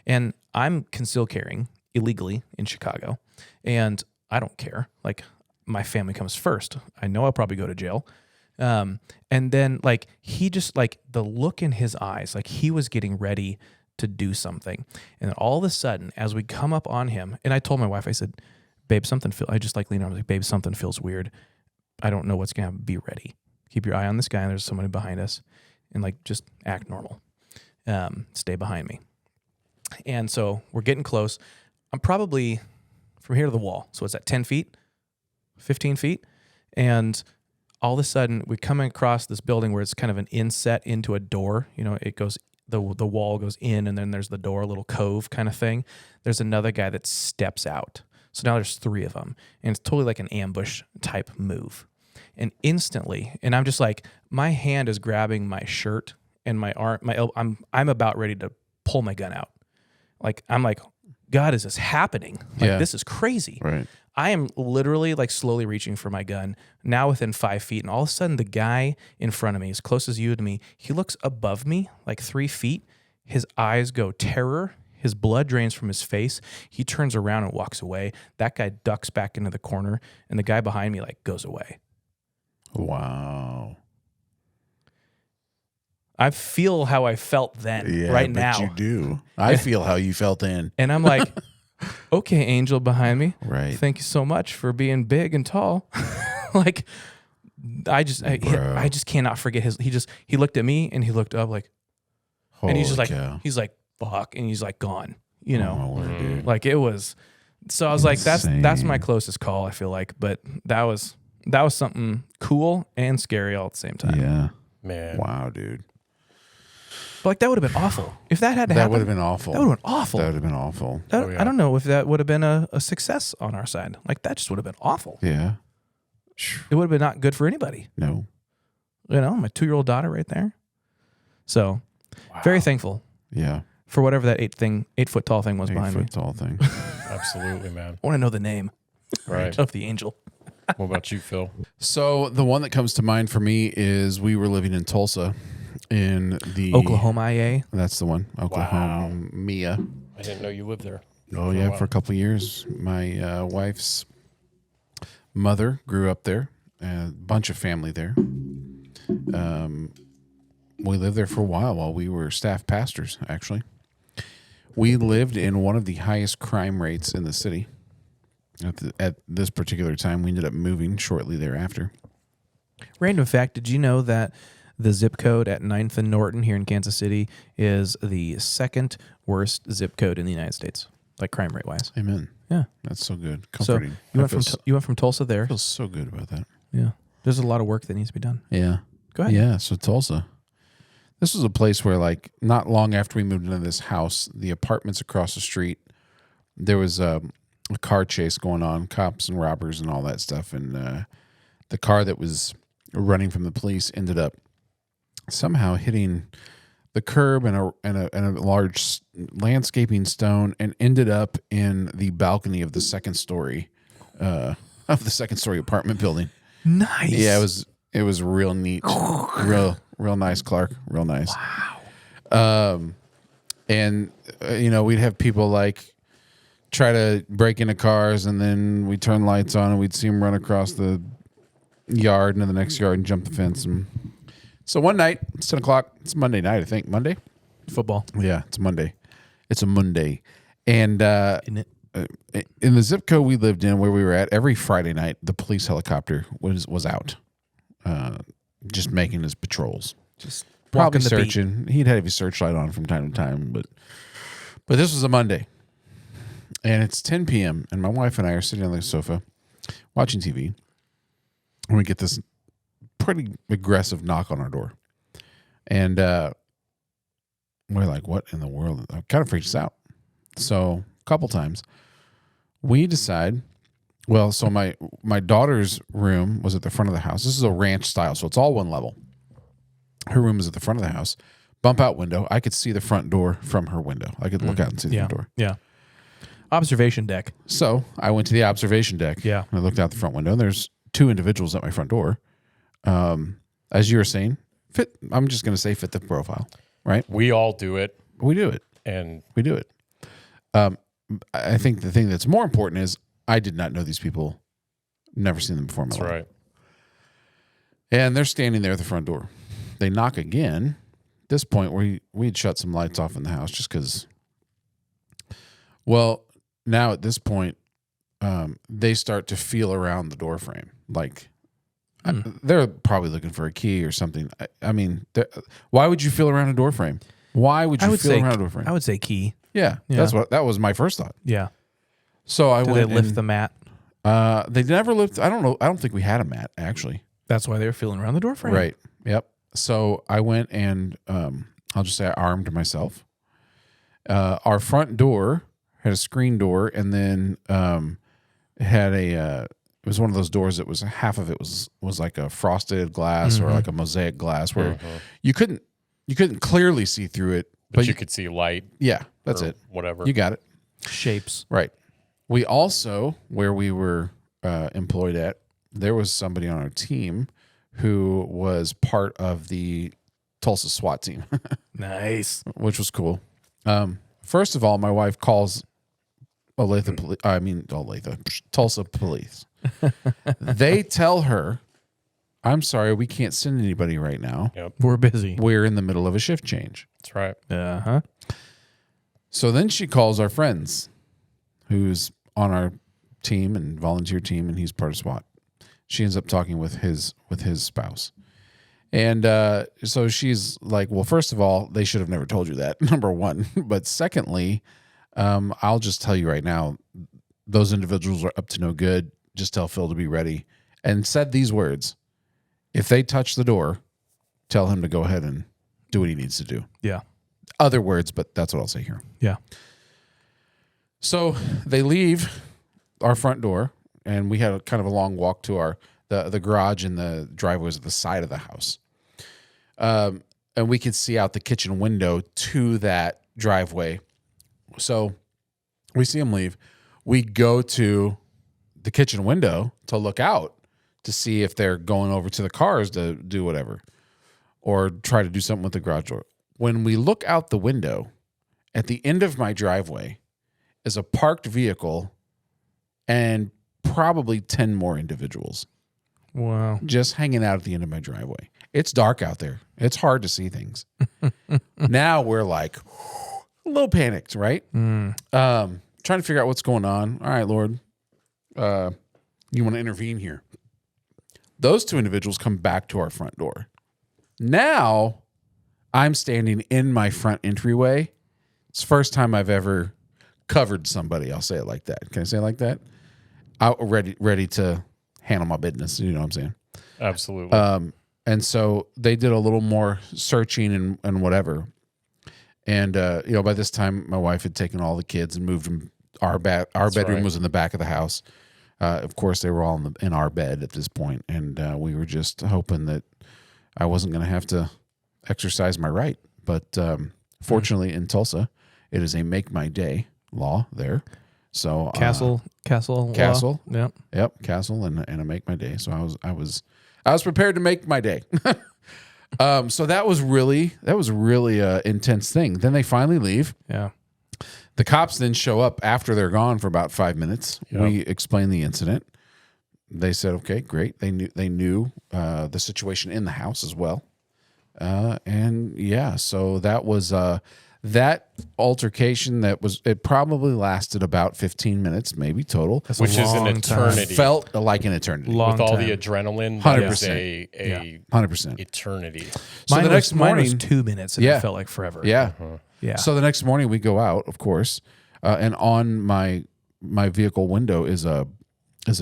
[SPEAKER 1] And I'm concealed carrying illegally in Chicago, and I don't care. Like, my family comes first. I know I'll probably go to jail. And then like he just like the look in his eyes, like he was getting ready to do something. And then all of a sudden, as we come up on him, and I told my wife, I said, babe, I just like leaned over, I was like, babe, something feels weird. I don't know what's going to happen. Be ready. Keep your eye on this guy. And there's somebody behind us, and like, just act normal. Stay behind me. And so we're getting close. I'm probably from here to the wall. So it's at 10 feet, 15 feet. And all of a sudden, we're coming across this building where it's kind of an inset into a door. You know, it goes, the wall goes in, and then there's the door, a little cove kind of thing. There's another guy that steps out. So now there's 3 of them, and it's totally like an ambush type move. And instantly, and I'm just like, my hand is grabbing my shirt and my arm, I'm about ready to pull my gun out. Like, I'm like, God, is this happening? Like, this is crazy.
[SPEAKER 2] Right.
[SPEAKER 1] I am literally like slowly reaching for my gun, now within 5 feet. And all of a sudden, the guy in front of me, as close as you to me, he looks above me like 3 feet. His eyes go terror. His blood drains from his face. He turns around and walks away. That guy ducks back into the corner, and the guy behind me like goes away.
[SPEAKER 2] Wow.
[SPEAKER 1] I feel how I felt then, right now.
[SPEAKER 2] You do. I feel how you felt then.
[SPEAKER 1] And I'm like, okay, angel behind me.
[SPEAKER 2] Right.
[SPEAKER 1] Thank you so much for being big and tall. Like, I just cannot forget he looked at me, and he looked up like,
[SPEAKER 2] Holy
[SPEAKER 1] and he's just like,
[SPEAKER 2] cow.
[SPEAKER 1] he's like, fuck. And he's like gone, you know,
[SPEAKER 2] Oh, my word, dude.
[SPEAKER 1] like it was So I was like, that's my
[SPEAKER 2] Insane.
[SPEAKER 1] closest call, I feel like. But that was something cool and scary all at the same time.
[SPEAKER 2] Yeah.
[SPEAKER 3] Man.
[SPEAKER 2] Wow, dude.
[SPEAKER 1] But like that would have been awful. If that had to
[SPEAKER 2] That
[SPEAKER 1] happen,
[SPEAKER 2] would have been awful.
[SPEAKER 1] That would have been awful.
[SPEAKER 2] That would have been awful.
[SPEAKER 3] Oh, yeah.
[SPEAKER 1] I don't know if that would have been a success on our side. Like that just would have been awful.
[SPEAKER 2] Yeah.
[SPEAKER 1] It would have been not good for anybody.
[SPEAKER 2] No.
[SPEAKER 1] You know, my 2-year-old daughter right there. So very thankful
[SPEAKER 2] Yeah.
[SPEAKER 1] for whatever that 8-foot tall thing was behind me.
[SPEAKER 2] 8-foot tall thing.
[SPEAKER 3] Absolutely, man.
[SPEAKER 1] I want to know the name
[SPEAKER 3] Right.
[SPEAKER 1] of the angel.
[SPEAKER 3] What about you, Phil?
[SPEAKER 2] So the one that comes to mind for me is we were living in Tulsa in the
[SPEAKER 1] Oklahoma IA.
[SPEAKER 2] That's the one. Oklahoma. Mia.
[SPEAKER 3] I didn't know you lived there.
[SPEAKER 2] Oh, yeah, for a couple of years. My wife's mother grew up there, a bunch of family there. We lived there for a while we were staff pastors, actually. We lived in one of the highest crime rates in the city. At this particular time, we ended up moving shortly thereafter.
[SPEAKER 1] Random fact, did you know that the zip code at 9th and Norton here in Kansas City is the second worst zip code in the United States, like crime rate wise?
[SPEAKER 2] Amen.
[SPEAKER 1] Yeah.
[SPEAKER 2] That's so good.
[SPEAKER 1] So
[SPEAKER 2] Comforting.
[SPEAKER 1] you went from Tulsa there.
[SPEAKER 2] I feel so good about that.
[SPEAKER 1] Yeah. There's a lot of work that needs to be done.
[SPEAKER 2] Yeah.
[SPEAKER 1] Go ahead.
[SPEAKER 2] Yeah, so Tulsa. This was a place where, like, not long after we moved into this house, the apartments across the street, there was a car chase going on, cops and robbers and all that stuff. And the car that was running from the police ended up somehow hitting the curb and a large landscaping stone and ended up in the balcony of the second story apartment building.
[SPEAKER 1] Nice.
[SPEAKER 2] Yeah, it was real neat. real nice, Clark. Real nice. Wow. And we'd have people like try to break into cars, and then we'd turn lights on and we'd see them run across the yard into the next yard and jump the fence. And so one night, it's 10 o'clock. It's Monday night, I think. Monday?
[SPEAKER 1] Football.
[SPEAKER 2] Yeah, it's Monday. It's a Monday. And
[SPEAKER 1] Isn't it?
[SPEAKER 2] in the zip code we lived in where we were at, every Friday night, the police helicopter was out, just making his patrols.
[SPEAKER 1] Just
[SPEAKER 2] Probably
[SPEAKER 1] walking the beat.
[SPEAKER 2] searching. He'd have his searchlight on from time to time, but this was a Monday. And it's 10 p.m., and my wife and I are sitting on the sofa watching TV, and we get this pretty aggressive knock on our door. And we're like, what in the world? It kind of freaks us out. So a couple times, we decide, well, so my daughter's room was at the front of the house. This is a ranch style, so it's all one level. Her room is at the front of the house. Bump out window. I could see the front door from her window. I could look out and see the front door.
[SPEAKER 1] Yeah. Observation deck.
[SPEAKER 2] So I went to the observation deck.
[SPEAKER 1] Yeah.
[SPEAKER 2] And I looked out the front window, and there's 2 individuals at my front door. As you were saying, I'm just going to say fit the profile, right?
[SPEAKER 3] We all do it,
[SPEAKER 2] We do it.
[SPEAKER 3] and
[SPEAKER 2] We do it. I think the thing that's more important is I did not know these people, never seen them before in my
[SPEAKER 3] that's
[SPEAKER 2] life.
[SPEAKER 3] right.
[SPEAKER 2] And they're standing there at the front door. They knock again. At this point, we'd shut some lights off in the house just because. Well, now at this point, they start to feel around the door frame. Like, they're probably looking for a key or something. I mean, why would you feel around a door frame? Why would you feel around a door frame?
[SPEAKER 1] I would say key.
[SPEAKER 2] Yeah, that was my first thought.
[SPEAKER 1] Yeah.
[SPEAKER 2] So I
[SPEAKER 1] Did
[SPEAKER 2] went.
[SPEAKER 1] they lift the mat?
[SPEAKER 2] They never lift. I don't know. I don't think we had a mat actually.
[SPEAKER 1] That's why they were feeling around the door frame.
[SPEAKER 2] Right. Yep. So I went and I'll just say I armed myself. Our front door had a screen door, and then it had it was one of those doors that was half of it was like a frosted glass or like a mosaic glass where you couldn't clearly see through it,
[SPEAKER 3] But you could see light.
[SPEAKER 2] Yeah, that's
[SPEAKER 3] or
[SPEAKER 2] it.
[SPEAKER 3] Whatever.
[SPEAKER 2] You got it.
[SPEAKER 1] Shapes.
[SPEAKER 2] Right. We also, where we were employed at, there was somebody on our team who was part of the Tulsa SWAT team,
[SPEAKER 1] Nice.
[SPEAKER 2] which was cool. First of all, my wife calls Tulsa police. They tell her, I'm sorry, we can't send anybody right now.
[SPEAKER 3] Yep.
[SPEAKER 1] We're busy.
[SPEAKER 2] We're in the middle of a shift change.
[SPEAKER 3] That's right.
[SPEAKER 1] Uh-huh.
[SPEAKER 2] So then she calls our friends who's on our team and volunteer team, and he's part of SWAT. She ends up talking with his spouse. And so she's like, well, first of all, they should have never told you that, number one. But secondly, I'll just tell you right now, those individuals are up to no good. Just tell Phil to be ready. And said these words: if they touch the door, tell him to go ahead and do what he needs to do.
[SPEAKER 1] Yeah.
[SPEAKER 2] Other words, but that's what I'll say here.
[SPEAKER 1] Yeah.
[SPEAKER 2] So they leave our front door, and we had a kind of a long walk to the garage, and the driveway was at the side of the house. And we could see out the kitchen window to that driveway. So we see them leave. We go to the kitchen window to look out to see if they're going over to the cars to do whatever or try to do something with the garage door. When we look out the window, at the end of my driveway is a parked vehicle and probably 10 more individuals
[SPEAKER 1] Wow.
[SPEAKER 2] just hanging out at the end of my driveway. It's dark out there. It's hard to see things. Now we're like a little panicked, right? Trying to figure out what's going on. All right, Lord, you want to intervene here. Those two individuals come back to our front door. Now I'm standing in my front entryway. It's the first time I've ever covered somebody. I'll say it like that. Can I say it like that? Ready to handle my business. You know what I'm saying?
[SPEAKER 3] Absolutely.
[SPEAKER 2] And so they did a little more searching and whatever. And by this time, my wife had taken all the kids and moved them. Our bedroom was in the back of the house. Of course, they were all in our bed at this point, and we were just hoping that I wasn't going to have to exercise my right. But fortunately, in Tulsa, it is a make my day law there. So
[SPEAKER 1] Castle.
[SPEAKER 2] Castle.
[SPEAKER 1] Yep.
[SPEAKER 2] Yep, castle and a make my day. So I was prepared to make my day. So that was really intense thing. Then they finally leave.
[SPEAKER 1] Yeah.
[SPEAKER 2] The cops then show up after they're gone for about 5 minutes.
[SPEAKER 3] Yep.
[SPEAKER 2] We explained the incident. They said, "Okay, great." They knew the situation in the house as well. And yeah, so that was that altercation. It probably lasted about 15 minutes, maybe total.
[SPEAKER 1] That's
[SPEAKER 3] Which
[SPEAKER 1] a
[SPEAKER 3] is an
[SPEAKER 1] long time.
[SPEAKER 3] eternity.
[SPEAKER 2] Felt like an eternity.
[SPEAKER 1] Long
[SPEAKER 3] With all
[SPEAKER 1] time.
[SPEAKER 3] the adrenaline,
[SPEAKER 2] 100%.
[SPEAKER 3] that is a
[SPEAKER 2] 100%.
[SPEAKER 3] eternity.
[SPEAKER 2] So the next
[SPEAKER 1] mine was
[SPEAKER 2] morning,
[SPEAKER 1] 2 minutes, and
[SPEAKER 2] Yeah.
[SPEAKER 1] it felt like forever.
[SPEAKER 2] yeah.
[SPEAKER 1] Yeah.
[SPEAKER 2] So the next morning we go out, of course, and on my vehicle window is a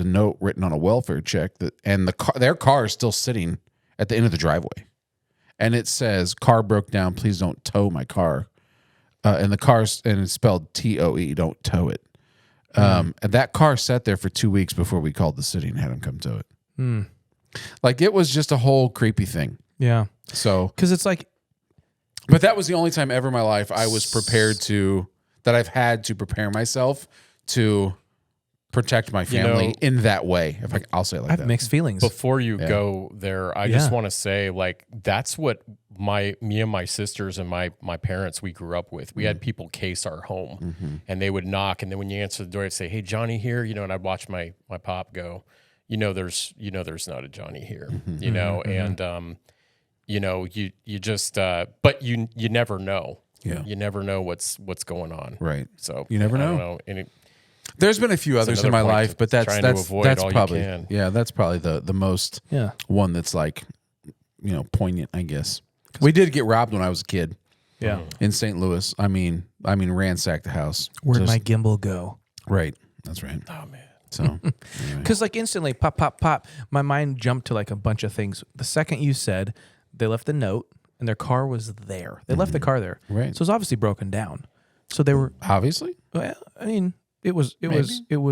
[SPEAKER 2] note written on a welfare check and their car is still sitting at the end of the driveway, and it says, "Car broke down. Please don't tow my car." And it's spelled TOE. Don't tow it. And that car sat there for 2 weeks before we called the city and had them come tow it. Like it was just a whole creepy thing.
[SPEAKER 1] Yeah.
[SPEAKER 2] So,
[SPEAKER 1] Because it's like,
[SPEAKER 2] but that was the only time ever in my life I was prepared that I've had to prepare myself to prect my family in that way. I'll say it like
[SPEAKER 1] I have
[SPEAKER 2] that.
[SPEAKER 1] mixed feelings.
[SPEAKER 3] Before you go there, I
[SPEAKER 1] Yeah.
[SPEAKER 3] just want to say, like, that's what me and my sisters and my parents we grew up with. We had people case our home, and they would knock, and then when you answer the door, I'd say, "Hey, Johnny here," and I'd watch my pop go, there's not a Johnny here, and you just, but you never know.
[SPEAKER 2] Yeah.
[SPEAKER 3] You never know what's going on.
[SPEAKER 2] Right.
[SPEAKER 3] So
[SPEAKER 2] You never
[SPEAKER 3] I don't
[SPEAKER 2] know.
[SPEAKER 3] And
[SPEAKER 2] There's been a few others in my
[SPEAKER 3] another point
[SPEAKER 2] life,
[SPEAKER 3] to
[SPEAKER 2] but that's
[SPEAKER 3] trying to avoid all you
[SPEAKER 2] probably
[SPEAKER 3] can.
[SPEAKER 2] that's probably the most
[SPEAKER 1] yeah.
[SPEAKER 2] one that's like poignant, I guess. We did get robbed when I was a kid
[SPEAKER 1] Yeah.
[SPEAKER 2] in St. Louis. I mean ransacked the house.
[SPEAKER 1] Where'd
[SPEAKER 2] Just-
[SPEAKER 1] my gimbal go?
[SPEAKER 2] right. That's right.
[SPEAKER 3] oh man.
[SPEAKER 2] So anyway.
[SPEAKER 1] Because like instantly, pop, pop, pop, my mind jumped to like a bunch of things. The second you said they left the note and their car was there, they left the car there,
[SPEAKER 2] Right.
[SPEAKER 1] so it's obviously broken down. So they were.
[SPEAKER 2] Obviously,
[SPEAKER 1] Well, I mean, it was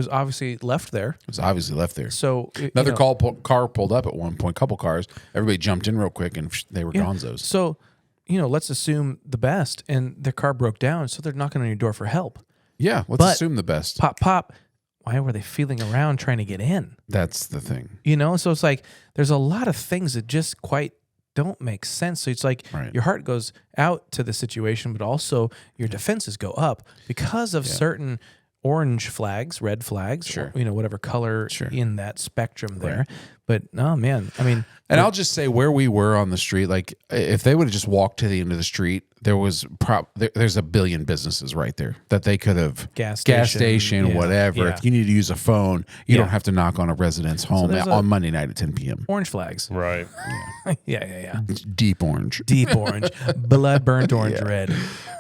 [SPEAKER 1] obviously left there.
[SPEAKER 2] it's obviously left there.
[SPEAKER 1] So
[SPEAKER 2] Another car pulled up at one point. Couple cars. Everybody jumped in real quick, and they were gonzos.
[SPEAKER 1] So let's assume the best, and their car broke down, so they're knocking on your door for help.
[SPEAKER 2] Yeah, let's
[SPEAKER 1] But-
[SPEAKER 2] assume the best.
[SPEAKER 1] Pop, pop. Why were they feeling around trying to get in?
[SPEAKER 2] That's the thing.
[SPEAKER 1] So it's like there's a lot of things that just quite don't make sense. So it's like
[SPEAKER 2] Right.
[SPEAKER 1] your heart goes out to the situation, but also your defenses go up because of certain orange flags, red flags,
[SPEAKER 2] Sure.
[SPEAKER 1] or, whatever color
[SPEAKER 2] Sure.
[SPEAKER 1] in that spectrum there. But no, man. I mean,
[SPEAKER 2] And I'll just say where we were on the street, like if they would have just walked to the end of the street, there was there's a billion businesses right there that they could have
[SPEAKER 1] Gas
[SPEAKER 2] station,
[SPEAKER 1] yeah,
[SPEAKER 2] whatever.
[SPEAKER 1] yeah.
[SPEAKER 2] If you need to use a phone, you
[SPEAKER 1] Yeah.
[SPEAKER 2] don't have to knock on a resident's home
[SPEAKER 1] there's
[SPEAKER 2] on Monday night at 10 p.m.
[SPEAKER 1] orange flags.
[SPEAKER 3] Right.
[SPEAKER 1] Yeah.
[SPEAKER 2] It's deep orange.
[SPEAKER 1] Deep orange, blood burnt orange red.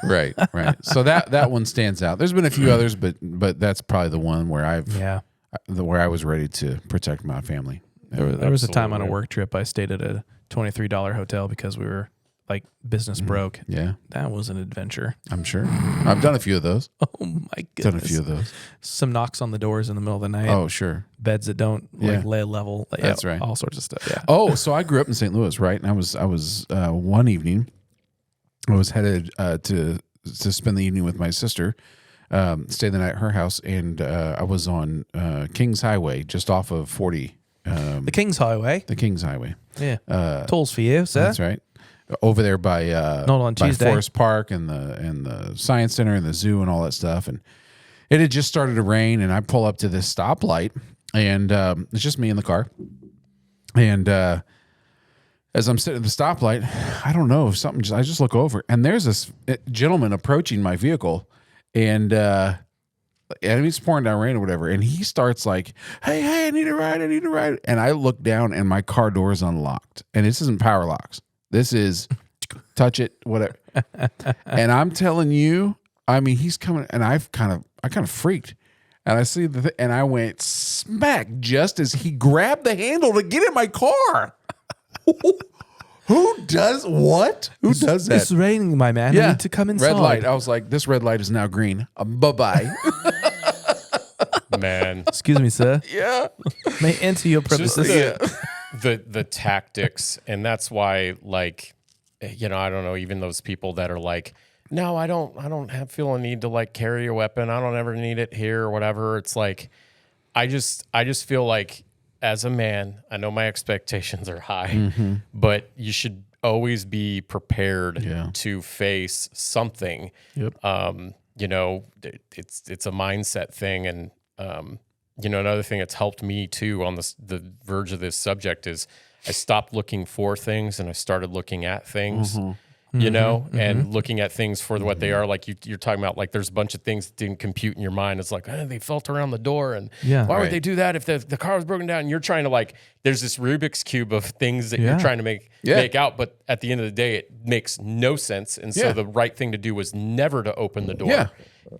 [SPEAKER 2] Right. So that one stands out. There's been a few others, but that's probably the one where where I was ready to protect my family.
[SPEAKER 1] There was a time on a
[SPEAKER 3] Absolutely.
[SPEAKER 1] work trip I stayed at a $23 hotel because we were like business broke.
[SPEAKER 2] Yeah,
[SPEAKER 1] That was an adventure.
[SPEAKER 2] I'm sure. I've done a few of those.
[SPEAKER 1] Oh my goodness.
[SPEAKER 2] Done a few of those.
[SPEAKER 1] Some knocks on the doors in the middle of the night.
[SPEAKER 2] Oh, sure.
[SPEAKER 1] Beds that don't
[SPEAKER 2] Yeah.
[SPEAKER 1] lay level. Yeah,
[SPEAKER 2] That's right.
[SPEAKER 1] All sorts of stuff. Yeah.
[SPEAKER 2] Oh, so I grew up in St. Louis, right? And I was one evening, I was headed to spend the evening with my sister, stay the night at her house, and I was on Kings Highway, just off of 40.
[SPEAKER 1] The King's Highway.
[SPEAKER 2] The Kings Highway.
[SPEAKER 1] Yeah. Tolls for you, sir.
[SPEAKER 2] That's right. Over there by
[SPEAKER 1] Not on
[SPEAKER 2] by
[SPEAKER 1] Tuesday.
[SPEAKER 2] Forest Park and the Science Center and the zoo and all that stuff. And it had just started to rain, and I pull up to this stoplight, and it's just me in the car. And as I'm sitting at the stoplight, I don't know, I just look over, and there's this gentleman approaching my vehicle, and it's pouring down rain or whatever, and he starts like, hey, I need a ride. And I look down, and my car door is unlocked, and this isn't power locks. This is touch it, whatever. And I'm telling you, I mean, he's coming, and I kind of freaked, and I see and I went smack just as he grabbed the handle to get in my car. Who does what? Who does that?
[SPEAKER 1] It's raining, my man. I need to come inside.
[SPEAKER 2] Red light. I was like, this red light is now green. Bye-bye.
[SPEAKER 3] Man.
[SPEAKER 1] Excuse me, sir.
[SPEAKER 2] Yeah.
[SPEAKER 1] May I enter your
[SPEAKER 3] Just
[SPEAKER 1] premises.
[SPEAKER 3] the tactics, and that's why, like, you know, I don't know, even those people that are like, no, I don't feel a need to like carry a weapon. I don't ever need it here or whatever. It's like, I just feel like as a man, I know my expectations are high, but you should always be prepared to face something.
[SPEAKER 2] Yep.
[SPEAKER 3] You know, it's a mindset thing. And, you know, another thing that's helped me too on the verge of this subject is I stopped looking for things and I started looking at things. You know, and looking at things for what they are. Like you're talking about, like there's a bunch of things that didn't compute in your mind. It's like, they felt around the door, and why would they do that if the car was broken down? And you're trying to like, there's this Rubik's cube of things that you're trying to make out, but at the end of the day, it makes no sense. And so the right thing to do was never to open the door.
[SPEAKER 2] Yeah.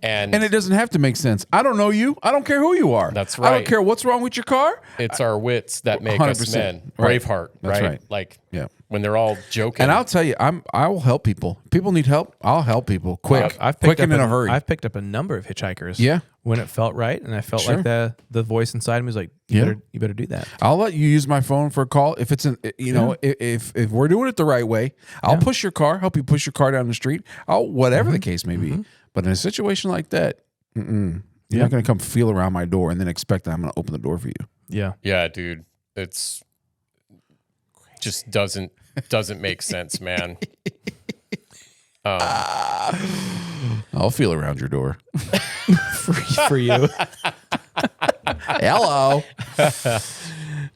[SPEAKER 3] And
[SPEAKER 2] it doesn't have to make sense. I don't know you. I don't care who you are.
[SPEAKER 3] That's
[SPEAKER 2] I don't
[SPEAKER 3] right.
[SPEAKER 2] care what's wrong with your car.
[SPEAKER 3] it's our wits that make us
[SPEAKER 2] 100%.
[SPEAKER 3] men.
[SPEAKER 2] Right.
[SPEAKER 3] Braveheart,
[SPEAKER 2] That's right.
[SPEAKER 3] Like
[SPEAKER 2] Yeah.
[SPEAKER 3] when they're all joking.
[SPEAKER 2] And I'll tell you, I will help people. People need help. I'll help people quick.
[SPEAKER 1] I've
[SPEAKER 2] quick
[SPEAKER 1] picked
[SPEAKER 2] and
[SPEAKER 1] up
[SPEAKER 2] in a hurry.
[SPEAKER 1] I've picked up a number of hitchhikers.
[SPEAKER 2] Yeah.
[SPEAKER 1] When it felt right, and I felt
[SPEAKER 2] Sure.
[SPEAKER 1] like the voice inside me was like, you better do that.
[SPEAKER 2] I'll let you use my phone for a call if it's if we're doing it the right way. I'll push your car, help you push your car down the street. I'll whatever the case may be. But in a situation like that, you're not going to come feel around my door and then expect that I'm going to open the door for you.
[SPEAKER 1] Yeah.
[SPEAKER 3] Yeah, dude. It's just doesn't make sense, man.
[SPEAKER 2] I'll feel around your door.
[SPEAKER 1] For you.
[SPEAKER 2] Hello.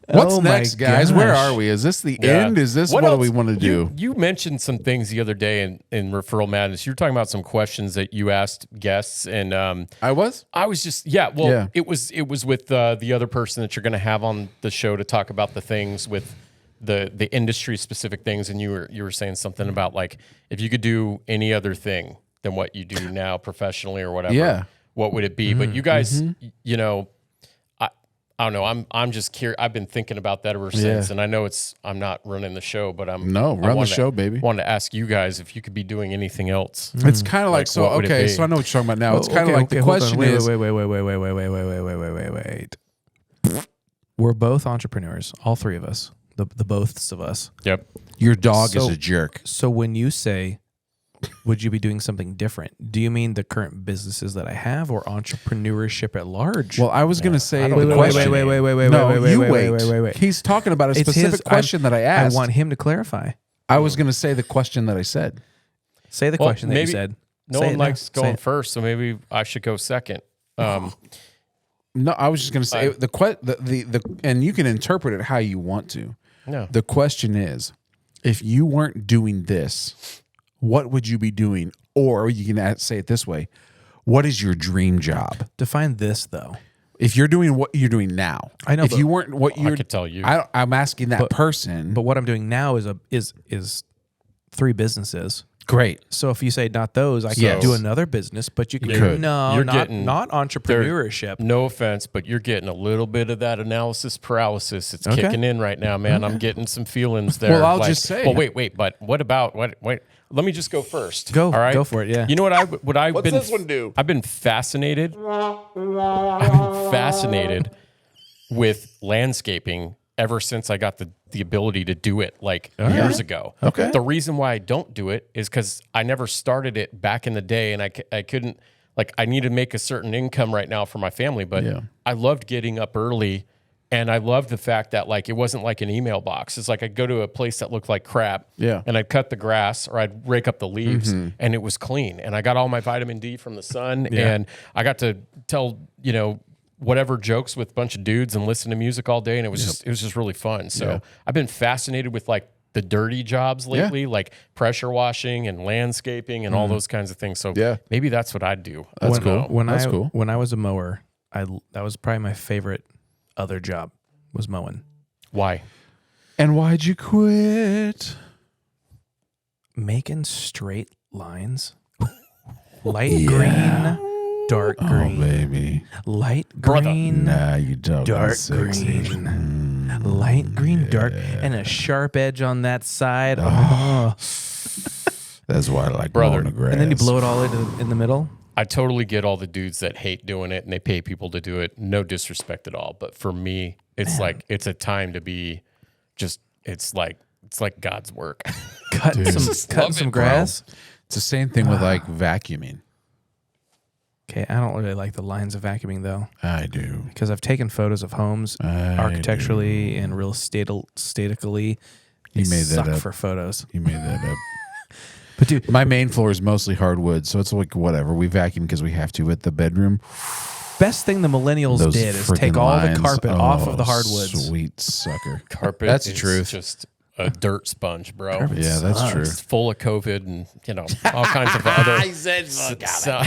[SPEAKER 2] What's
[SPEAKER 1] Oh my
[SPEAKER 2] next, guys? Where
[SPEAKER 1] gosh.
[SPEAKER 2] are we? Is this the
[SPEAKER 3] Yeah.
[SPEAKER 2] end? Is this what do we want to do?
[SPEAKER 3] You mentioned some things the other day in Referral Madness. You were talking about some questions that you asked guests, and
[SPEAKER 2] I was?
[SPEAKER 3] I was just
[SPEAKER 2] Yeah.
[SPEAKER 3] it was with the other person that you're going to have on the show to talk about the things with the industry specific things, and you were saying something about like if you could do any other thing than what you do now professionally or whatever,
[SPEAKER 2] Yeah.
[SPEAKER 3] what would it be? But you guys, you know, I don't know. I'm just curious. I've been thinking about that ever since, and I know I'm not running the show, but
[SPEAKER 2] run the show, baby.
[SPEAKER 3] Wanted to ask you guys if you could be doing anything else.
[SPEAKER 2] It's kind of like so.
[SPEAKER 3] what would it
[SPEAKER 2] Okay,
[SPEAKER 3] be?
[SPEAKER 2] so I know what you're talking about now. It's kind of like the
[SPEAKER 1] hold on.
[SPEAKER 2] question
[SPEAKER 1] Wait,
[SPEAKER 2] is.
[SPEAKER 1] wait. We're both entrepreneurs, all three of us, the boths of us.
[SPEAKER 3] Yep.
[SPEAKER 2] Your dog is
[SPEAKER 1] So-
[SPEAKER 2] a jerk.
[SPEAKER 1] So when you say, would you be doing something different? Do you mean the current businesses that I have, or entrepreneurship at large?
[SPEAKER 2] Well, I was going to say
[SPEAKER 3] I don't
[SPEAKER 2] the
[SPEAKER 3] know.
[SPEAKER 2] question.
[SPEAKER 1] wait.
[SPEAKER 2] No, you
[SPEAKER 1] wait.
[SPEAKER 2] wait. He's talking about a
[SPEAKER 1] It's
[SPEAKER 2] specific
[SPEAKER 1] his-
[SPEAKER 2] question that I asked.
[SPEAKER 1] I want him to clarify.
[SPEAKER 2] I was going to say the question that I said.
[SPEAKER 1] Say the
[SPEAKER 3] Well,
[SPEAKER 1] question that you
[SPEAKER 3] maybe
[SPEAKER 1] said.
[SPEAKER 3] No
[SPEAKER 1] Say
[SPEAKER 3] one
[SPEAKER 1] it now.
[SPEAKER 3] likes
[SPEAKER 1] Say
[SPEAKER 3] going
[SPEAKER 1] it.
[SPEAKER 3] first, so maybe I should go second.
[SPEAKER 2] No, I was just going to say the and you can interpret it how you want to.
[SPEAKER 3] No.
[SPEAKER 2] The question is, if you weren't doing this, what would you be doing? Or you can say it this way: what is your dream job?
[SPEAKER 1] Define this though.
[SPEAKER 2] If you're doing what you're doing now,
[SPEAKER 1] I know,
[SPEAKER 2] If
[SPEAKER 1] but-
[SPEAKER 2] you weren't what you're,
[SPEAKER 3] I could tell you.
[SPEAKER 2] I'm asking that person.
[SPEAKER 1] But what I'm doing now is 3 businesses.
[SPEAKER 2] Great.
[SPEAKER 1] So if you say not those, I
[SPEAKER 2] Yes.
[SPEAKER 1] can do another business, but you can
[SPEAKER 2] could.
[SPEAKER 1] no,
[SPEAKER 3] You're
[SPEAKER 1] not
[SPEAKER 3] getting-
[SPEAKER 1] not entrepreneurship.
[SPEAKER 3] No offense, but you're getting a little bit of that analysis paralysis. It's
[SPEAKER 1] Okay.
[SPEAKER 3] kicking in right now, man. I'm getting some feelings there.
[SPEAKER 2] Well, I'll just say-
[SPEAKER 3] Well, wait. But what about wait? Let me just go first.
[SPEAKER 1] Go,
[SPEAKER 3] All right,
[SPEAKER 1] go for it, yeah.
[SPEAKER 3] You know what I've been.
[SPEAKER 2] this one do?
[SPEAKER 3] I've been fascinated. With landscaping ever since I got the ability to do it years ago.
[SPEAKER 2] Okay.
[SPEAKER 3] The reason why I don't do it is because I never started it back in the day, and I couldn't, I need to make a certain income right now for my family, but
[SPEAKER 2] Yeah.
[SPEAKER 3] I loved getting up early, and I loved the fact that it wasn't like an email box. It's like I'd go to a place that looked like crap,
[SPEAKER 2] Yeah.
[SPEAKER 3] and I'd cut the grass or I'd rake up the leaves, and it was clean, and I got all my vitamin D from the sun, and I got to tell whatever jokes with a bunch of dudes and listen to music all day, and it was just really fun. So I've been fascinated with the dirty jobs lately, like pressure washing and landscaping and all those kinds of things. So maybe that's what I'd do.
[SPEAKER 2] That's cool.
[SPEAKER 1] When
[SPEAKER 2] cool.
[SPEAKER 1] When I was a mower, that was probably my favorite other job was mowing.
[SPEAKER 3] Why?
[SPEAKER 2] And why'd you quit?
[SPEAKER 1] Making straight lines, light green, dark green,
[SPEAKER 2] Baby.
[SPEAKER 1] light green,
[SPEAKER 2] Nah, you don't.
[SPEAKER 1] dark
[SPEAKER 2] Sexy.
[SPEAKER 1] green, light green, dark, and a sharp edge on that side. Oh.
[SPEAKER 2] That's why I like
[SPEAKER 3] Brother.
[SPEAKER 2] mowing the grass.
[SPEAKER 1] And then you blow it all in the middle.
[SPEAKER 3] I totally get all the dudes that hate doing it and they pay people to do it. No disrespect at all. But for me, it's it's a time to be it's like God's work.
[SPEAKER 1] Cutting some grass.
[SPEAKER 2] It's the same thing with vacuuming.
[SPEAKER 1] Okay, I don't really like the lines of vacuuming though,
[SPEAKER 2] I do.
[SPEAKER 1] because I've taken photos of homes architecturally and real statically. They
[SPEAKER 2] You made that
[SPEAKER 1] suck
[SPEAKER 2] up.
[SPEAKER 1] for photos.
[SPEAKER 2] You made that up.
[SPEAKER 1] But dude,
[SPEAKER 2] My main floor is mostly hardwood, so it's whatever. We vacuum because we have to. At the bedroom,
[SPEAKER 1] best thing the millennials
[SPEAKER 2] those
[SPEAKER 1] did is take
[SPEAKER 2] freaking
[SPEAKER 1] all
[SPEAKER 2] lines.
[SPEAKER 1] the carpet off of the
[SPEAKER 2] Oh,
[SPEAKER 1] hardwoods.
[SPEAKER 2] Sweet sucker.
[SPEAKER 3] Carpet
[SPEAKER 2] That's the
[SPEAKER 3] is
[SPEAKER 2] truth.
[SPEAKER 3] just a dirt sponge, bro.
[SPEAKER 2] Yeah, that's true.
[SPEAKER 3] It's full of COVID and all kinds of other
[SPEAKER 2] said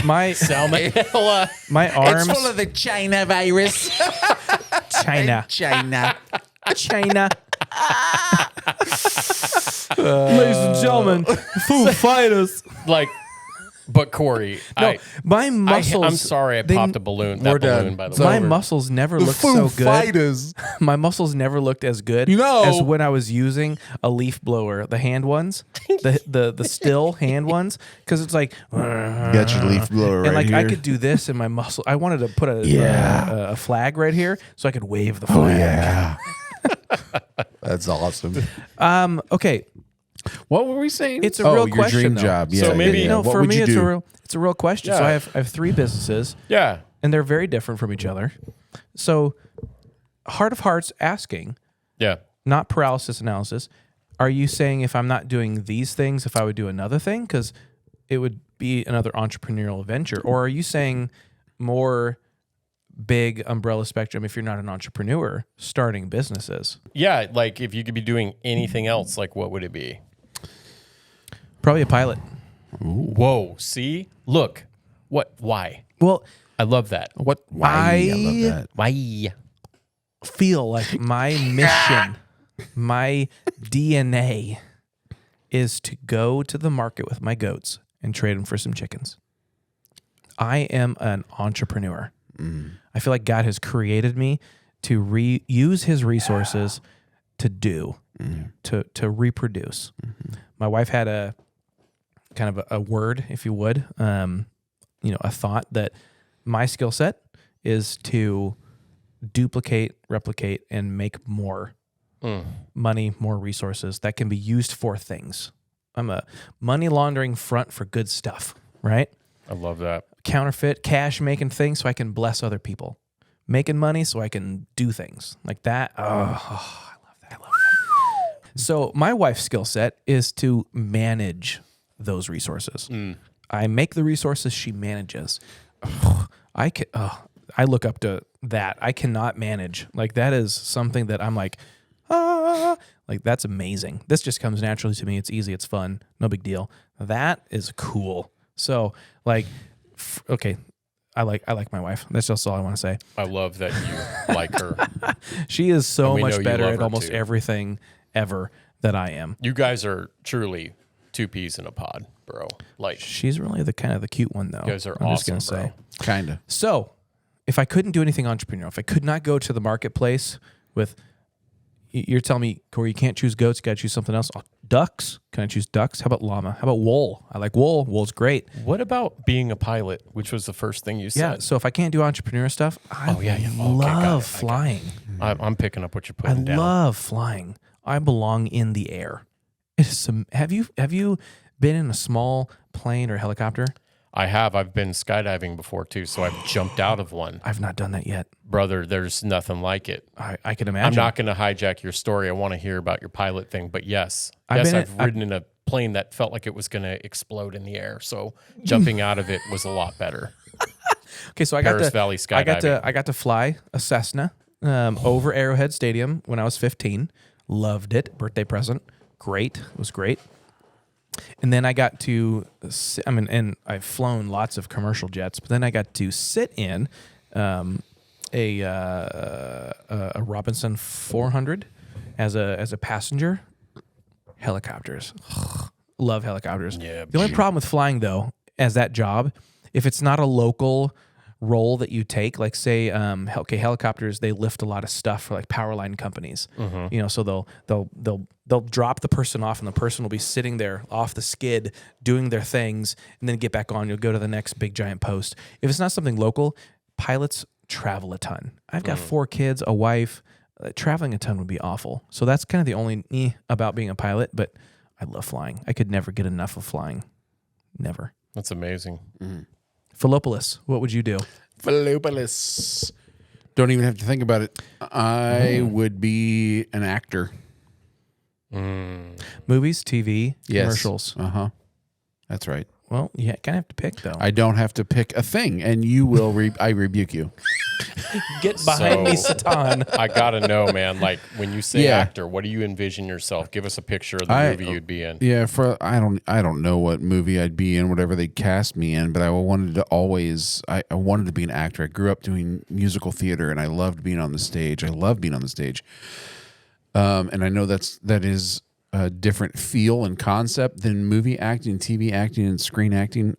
[SPEAKER 1] My
[SPEAKER 3] salmonella.
[SPEAKER 1] my arms,
[SPEAKER 2] of the China virus.
[SPEAKER 1] China,
[SPEAKER 2] China.
[SPEAKER 1] China. Ladies and gentlemen, Foo Fighters.
[SPEAKER 3] But Corey,
[SPEAKER 1] My muscles.
[SPEAKER 3] I'm sorry, I
[SPEAKER 1] they-
[SPEAKER 3] popped a balloon.
[SPEAKER 2] we're
[SPEAKER 3] That balloon,
[SPEAKER 2] done.
[SPEAKER 3] by the
[SPEAKER 2] So-
[SPEAKER 3] way.
[SPEAKER 1] My muscles never looked so good.
[SPEAKER 2] Fighters.
[SPEAKER 1] My muscles never looked as good as when I was using a leaf blower, the hand ones, the still hand ones, because it's like,
[SPEAKER 2] Got your leaf blower
[SPEAKER 1] and
[SPEAKER 2] right here.
[SPEAKER 1] I could do this in my muscle. I wanted to put a flag right here so I could wave the
[SPEAKER 2] Oh
[SPEAKER 1] flag.
[SPEAKER 2] yeah. That's awesome.
[SPEAKER 1] Okay,
[SPEAKER 2] What were we saying?
[SPEAKER 1] it's a real
[SPEAKER 2] your
[SPEAKER 1] question.
[SPEAKER 2] dream
[SPEAKER 1] though.
[SPEAKER 2] job. Yeah.
[SPEAKER 3] So maybe-
[SPEAKER 2] yeah.
[SPEAKER 1] No,
[SPEAKER 2] What
[SPEAKER 1] for
[SPEAKER 2] would
[SPEAKER 1] me
[SPEAKER 2] you
[SPEAKER 1] it's
[SPEAKER 2] do?
[SPEAKER 1] a real question. So
[SPEAKER 3] Yeah.
[SPEAKER 1] I have 3 businesses,
[SPEAKER 3] yeah.
[SPEAKER 1] and they're very different from each other. So, heart of hearts, asking,
[SPEAKER 3] Yeah.
[SPEAKER 1] not paralysis analysis. Are you saying if I'm not doing these things, if I would do another thing? Because it would be another entrepreneurial venture. Or are you saying more big umbrella spectrum if you're not an entrepreneur starting businesses?
[SPEAKER 3] Yeah, if you could be doing anything else, what would it be?
[SPEAKER 1] Probably a pilot.
[SPEAKER 3] Whoa, see? Look. Why?
[SPEAKER 1] Well,
[SPEAKER 3] I love that.
[SPEAKER 2] What? Why? I love that.
[SPEAKER 3] Why?
[SPEAKER 1] feel like my mission, my DNA is to go to the market with my goats and trade them for some chickens. I am an entrepreneur. I feel like God has created me to use his resources to do, to reproduce. My wife had a kind of a word, if you would, a thought that my skill set is to duplicate, replicate, and make more money, more resources that can be used for things. I'm a money laundering front for good stuff, right?
[SPEAKER 3] I love that.
[SPEAKER 1] Counterfeit, cash making things so I can bless other people. Making money so I can do things like that. Oh, I love that. So my wife's skill set is to manage those resources. I make the resources, she manages. I look up to that. I cannot manage. Like that is something that I'm like, like that's amazing. This just comes naturally to me. It's easy. It's fun. No big deal. That is cool. So like, okay. I like my wife. That's just all I want to say.
[SPEAKER 3] I love that you like her.
[SPEAKER 1] She is so
[SPEAKER 3] we know
[SPEAKER 1] much
[SPEAKER 3] you
[SPEAKER 1] better
[SPEAKER 3] love
[SPEAKER 1] at
[SPEAKER 3] her
[SPEAKER 1] almost
[SPEAKER 3] too.
[SPEAKER 1] everything ever that I am.
[SPEAKER 3] You guys are truly two peas in a pod, bro. Like,
[SPEAKER 1] She's really the kind of the cute one though.
[SPEAKER 3] you guys are
[SPEAKER 1] I'm
[SPEAKER 3] awesome,
[SPEAKER 1] just gonna
[SPEAKER 3] bro.
[SPEAKER 1] say.
[SPEAKER 2] Kinda.
[SPEAKER 1] So, if I couldn't do anything entrepreneurial, if I could not go to the marketplace with, you're telling me, Corey, you can't choose goats, you got to choose something else. Oh, ducks? Can I choose ducks? How about llama? How about wool? I like wool. Wool's great.
[SPEAKER 3] What about being a pilot, which was the first thing you
[SPEAKER 1] Yeah.
[SPEAKER 3] said?
[SPEAKER 1] So if I can't do entrepreneurial stuff, I
[SPEAKER 3] Okay, got
[SPEAKER 1] love
[SPEAKER 3] it.
[SPEAKER 1] flying.
[SPEAKER 3] I'm picking up what you're
[SPEAKER 1] I
[SPEAKER 3] putting down.
[SPEAKER 1] love flying. I belong in the air. It is some. Have you been in a small plane or helicopter?
[SPEAKER 3] I have. I've been skydiving before too, so I've jumped out of one.
[SPEAKER 1] I've not done that yet.
[SPEAKER 3] Brother, there's nothing like it.
[SPEAKER 1] I can imagine.
[SPEAKER 3] I'm not going to hijack your story. I want to hear about your pilot thing, but yes,
[SPEAKER 1] I've
[SPEAKER 3] I've ridden in a plane that felt like it was going to explode in the air. So jumping out of it was a lot better.
[SPEAKER 1] Okay, so I
[SPEAKER 3] Paris
[SPEAKER 1] got
[SPEAKER 3] Valley
[SPEAKER 1] I
[SPEAKER 3] skydiving.
[SPEAKER 1] got to fly a Cessna over Arrowhead Stadium when I was 15. Loved it. Birthday present. Great. It was great. And then I got to, and I've flown lots of commercial jets, but then I got to sit in a Robinson 400 as a passenger. Helicopters. Love helicopters.
[SPEAKER 3] Yeah.
[SPEAKER 1] The only problem with flying, though, as that job, if it's not a local role that you take, like say, helicopters, they lift a lot of stuff for like power line companies. You know, so they'll drop the person off, and the person will be sitting there off the skid doing their things, and then get back on. You'll go to the next big giant post. If it's not something local, pilots travel a ton. I've got 4 kids, a wife. Traveling a ton would be awful. So that's kind of the only about being a pilot. But I love flying. I could never get enough of flying. Never.
[SPEAKER 3] That's amazing.
[SPEAKER 1] Philopoulos, what would you do?
[SPEAKER 2] Philopoulos. Don't even have to think about it. I would be an actor.
[SPEAKER 1] Movies, TV, commercials.
[SPEAKER 2] Uh-huh. That's right.
[SPEAKER 1] Well, yeah, kind of have to pick though.
[SPEAKER 2] I don't have to pick a thing, and you will. I rebuke you.
[SPEAKER 1] Get behind me, Satan.
[SPEAKER 3] I got to know, man, like when you say
[SPEAKER 2] Yeah.
[SPEAKER 3] actor, what do you envision yourself? Give us a picture of the movie you'd be in.
[SPEAKER 2] Yeah, I don't know what movie I'd be in, whatever they cast me in, but I wanted to always I wanted to be an actor. I grew up doing musical theater, and I loved being on the stage. I love being on the stage. And I know that is a different feel and concept than movie acting, TV acting, and screen acting.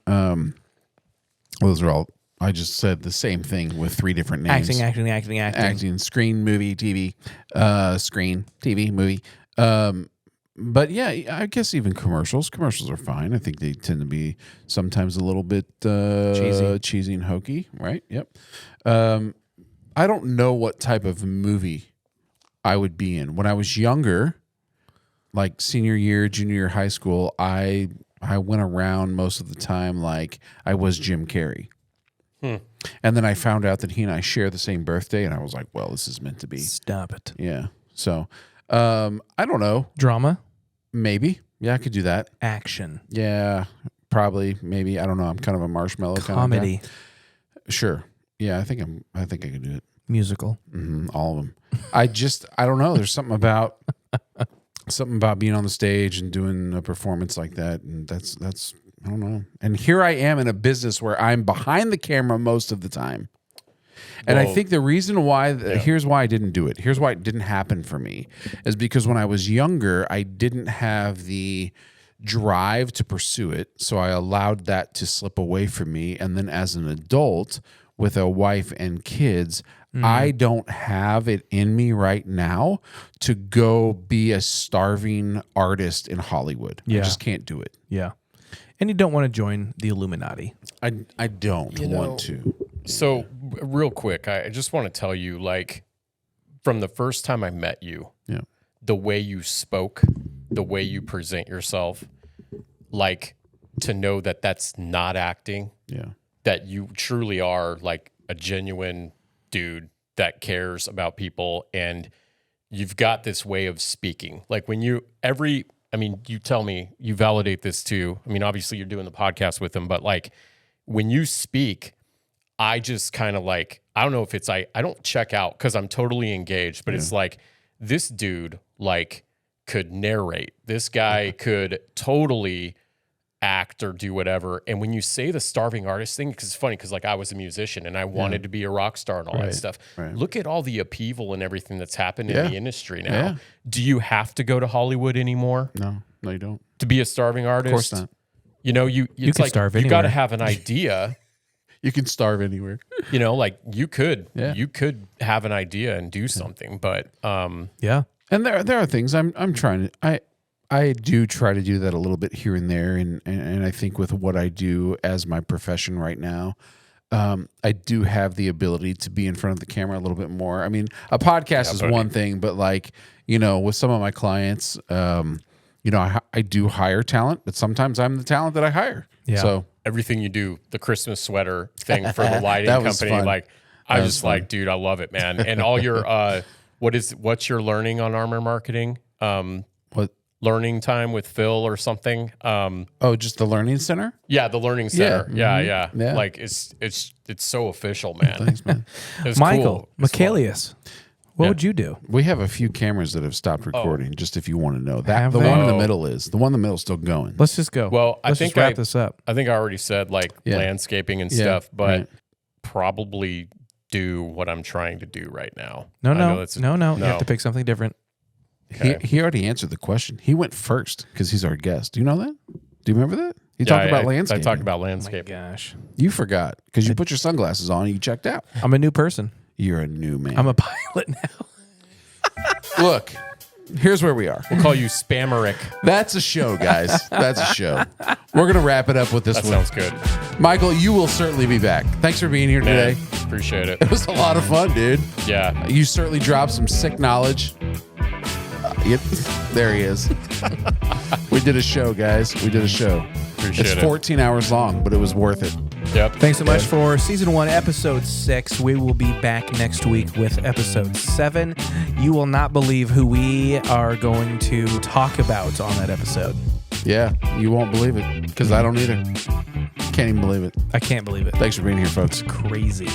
[SPEAKER 2] Those are all. I just said the same thing with 3 different names. Acting, screen, movie, TV, screen, TV, movie. But yeah, I guess even commercials. Commercials are fine. I think they tend to be sometimes a little bit cheesy and hokey, right? Yep. I don't know what type of movie I would be in. When I was younger, like senior year, junior year, high school, I went around most of the time like I was Jim Carrey. And then I found out that he and I share the same birthday, and I was like, well, this is meant to be.
[SPEAKER 1] Stop it.
[SPEAKER 2] Yeah. So, I don't know.
[SPEAKER 1] Drama,
[SPEAKER 2] Maybe. Yeah, I could do that.
[SPEAKER 1] action,
[SPEAKER 2] Yeah, probably. Maybe. I don't know. I'm kind of a marshmallow
[SPEAKER 1] comedy,
[SPEAKER 2] kind of guy. Sure. Yeah, I think I can do it.
[SPEAKER 1] musical.
[SPEAKER 2] All of them. I don't know. There's something about being on the stage and doing a performance like that, and that's I don't know. And here I am in a business where I'm behind the camera most of the time. And I think the reason why, here's why I didn't do it. Here's why it didn't happen for me is because when I was younger, I didn't have the drive to pursue it. So I allowed that to slip away from me. And then as an adult with a wife and kids, I don't have it in me right now to go be a starving artist in Hollywood. I just can't do it.
[SPEAKER 1] Yeah. And you don't want to join the Illuminati.
[SPEAKER 2] I don't want to.
[SPEAKER 3] So real quick, I just want to tell you, like, from the first time I met you, the way you spoke, the way you present yourself, like to know that that's not acting, that you truly are like a genuine dude that cares about people, and you've got this way of speaking. Like when you tell me, you validate this too. I mean, obviously you're doing the podcast with them, but like when you speak, I just kind of like, I don't know if it's, I don't check out because I'm totally engaged, but it's like this dude like could narrate. This guy could totally act or do whatever. And when you say the starving artist thing, because it's funny, because like I was a musician and I wanted to be a rock star and all that stuff. Right. Look at all the upheaval and everything that's happened in the industry now. Yeah. Do you have to go to Hollywood anymore?
[SPEAKER 2] No, you don't.
[SPEAKER 3] To be a starving artist?
[SPEAKER 2] Of course not.
[SPEAKER 3] You know, you can like,
[SPEAKER 1] starve
[SPEAKER 3] you
[SPEAKER 1] anywhere.
[SPEAKER 3] got to have an idea.
[SPEAKER 2] You can starve anywhere.
[SPEAKER 3] You know, like you could have an idea and do something, but
[SPEAKER 1] yeah.
[SPEAKER 2] And there are things I'm trying to I do try to do that a little bit here and there, and I think with what I do as my profession right now, I do have the ability to be in front of the camera a little bit more. I mean, a podcast is one thing, but like, you know, with some of my clients, you know, I do hire talent, but sometimes I'm the talent that I hire.
[SPEAKER 1] Yeah.
[SPEAKER 2] So
[SPEAKER 3] everything you do, the Christmas sweater thing for the lighting company,
[SPEAKER 2] fun.
[SPEAKER 3] like I was just like, dude, I love it, man. And all your what's your learning on Armor Marketing?
[SPEAKER 2] what?
[SPEAKER 3] Learning time with Phil or something.
[SPEAKER 2] Just the Learning Center?
[SPEAKER 3] Yeah, the Learning Center.
[SPEAKER 2] Yeah.
[SPEAKER 3] Yeah. Like it's so official, man.
[SPEAKER 2] Thanks, man.
[SPEAKER 3] It was
[SPEAKER 1] Michael,
[SPEAKER 3] cool. It was
[SPEAKER 1] Michaelius, what would you do?
[SPEAKER 2] We have a few cameras that have stopped recording, just if you want to know. That the one in the middle is. The one in the middle is still going.
[SPEAKER 1] Let's just go.
[SPEAKER 3] Well,
[SPEAKER 1] Let's just wrap this up.
[SPEAKER 3] I think I already said like landscaping and stuff, but probably do what I'm trying to do right now.
[SPEAKER 1] No. You have to pick something different.
[SPEAKER 3] Okay.
[SPEAKER 2] He already answered the question. He went first because he's our guest. Do you know that? Do you remember that? He talked about landscaping.
[SPEAKER 3] I talked about landscaping.
[SPEAKER 1] Oh my gosh.
[SPEAKER 2] You forgot because you put your sunglasses on and you checked out.
[SPEAKER 1] I'm a new person.
[SPEAKER 2] You're a new man.
[SPEAKER 1] I'm a pilot now.
[SPEAKER 2] Look, here's where we are.
[SPEAKER 3] We'll call you Spammerick.
[SPEAKER 2] That's a show, guys. That's a show. We're going to wrap it up with this
[SPEAKER 3] That
[SPEAKER 2] one.
[SPEAKER 3] sounds good.
[SPEAKER 2] Michael, you will certainly be back. Thanks for being here
[SPEAKER 3] Man,
[SPEAKER 2] today.
[SPEAKER 3] appreciate it.
[SPEAKER 2] It was a lot of fun, dude.
[SPEAKER 3] Yeah.
[SPEAKER 2] You certainly dropped some sick knowledge. There he is. We did a show, guys. We did a show.
[SPEAKER 3] Appreciate
[SPEAKER 2] It's
[SPEAKER 3] it.
[SPEAKER 2] 14 hours long, but it was worth it.
[SPEAKER 3] Yep.
[SPEAKER 1] Thanks so much for season 1, episode 6. We will be back next week with episode 7. You will not believe who we are going to talk about on that episode.
[SPEAKER 2] Yeah, you won't believe it because I don't either. Can't even believe it.
[SPEAKER 1] I can't believe it.
[SPEAKER 2] Thanks for being here, folks.
[SPEAKER 1] Crazy.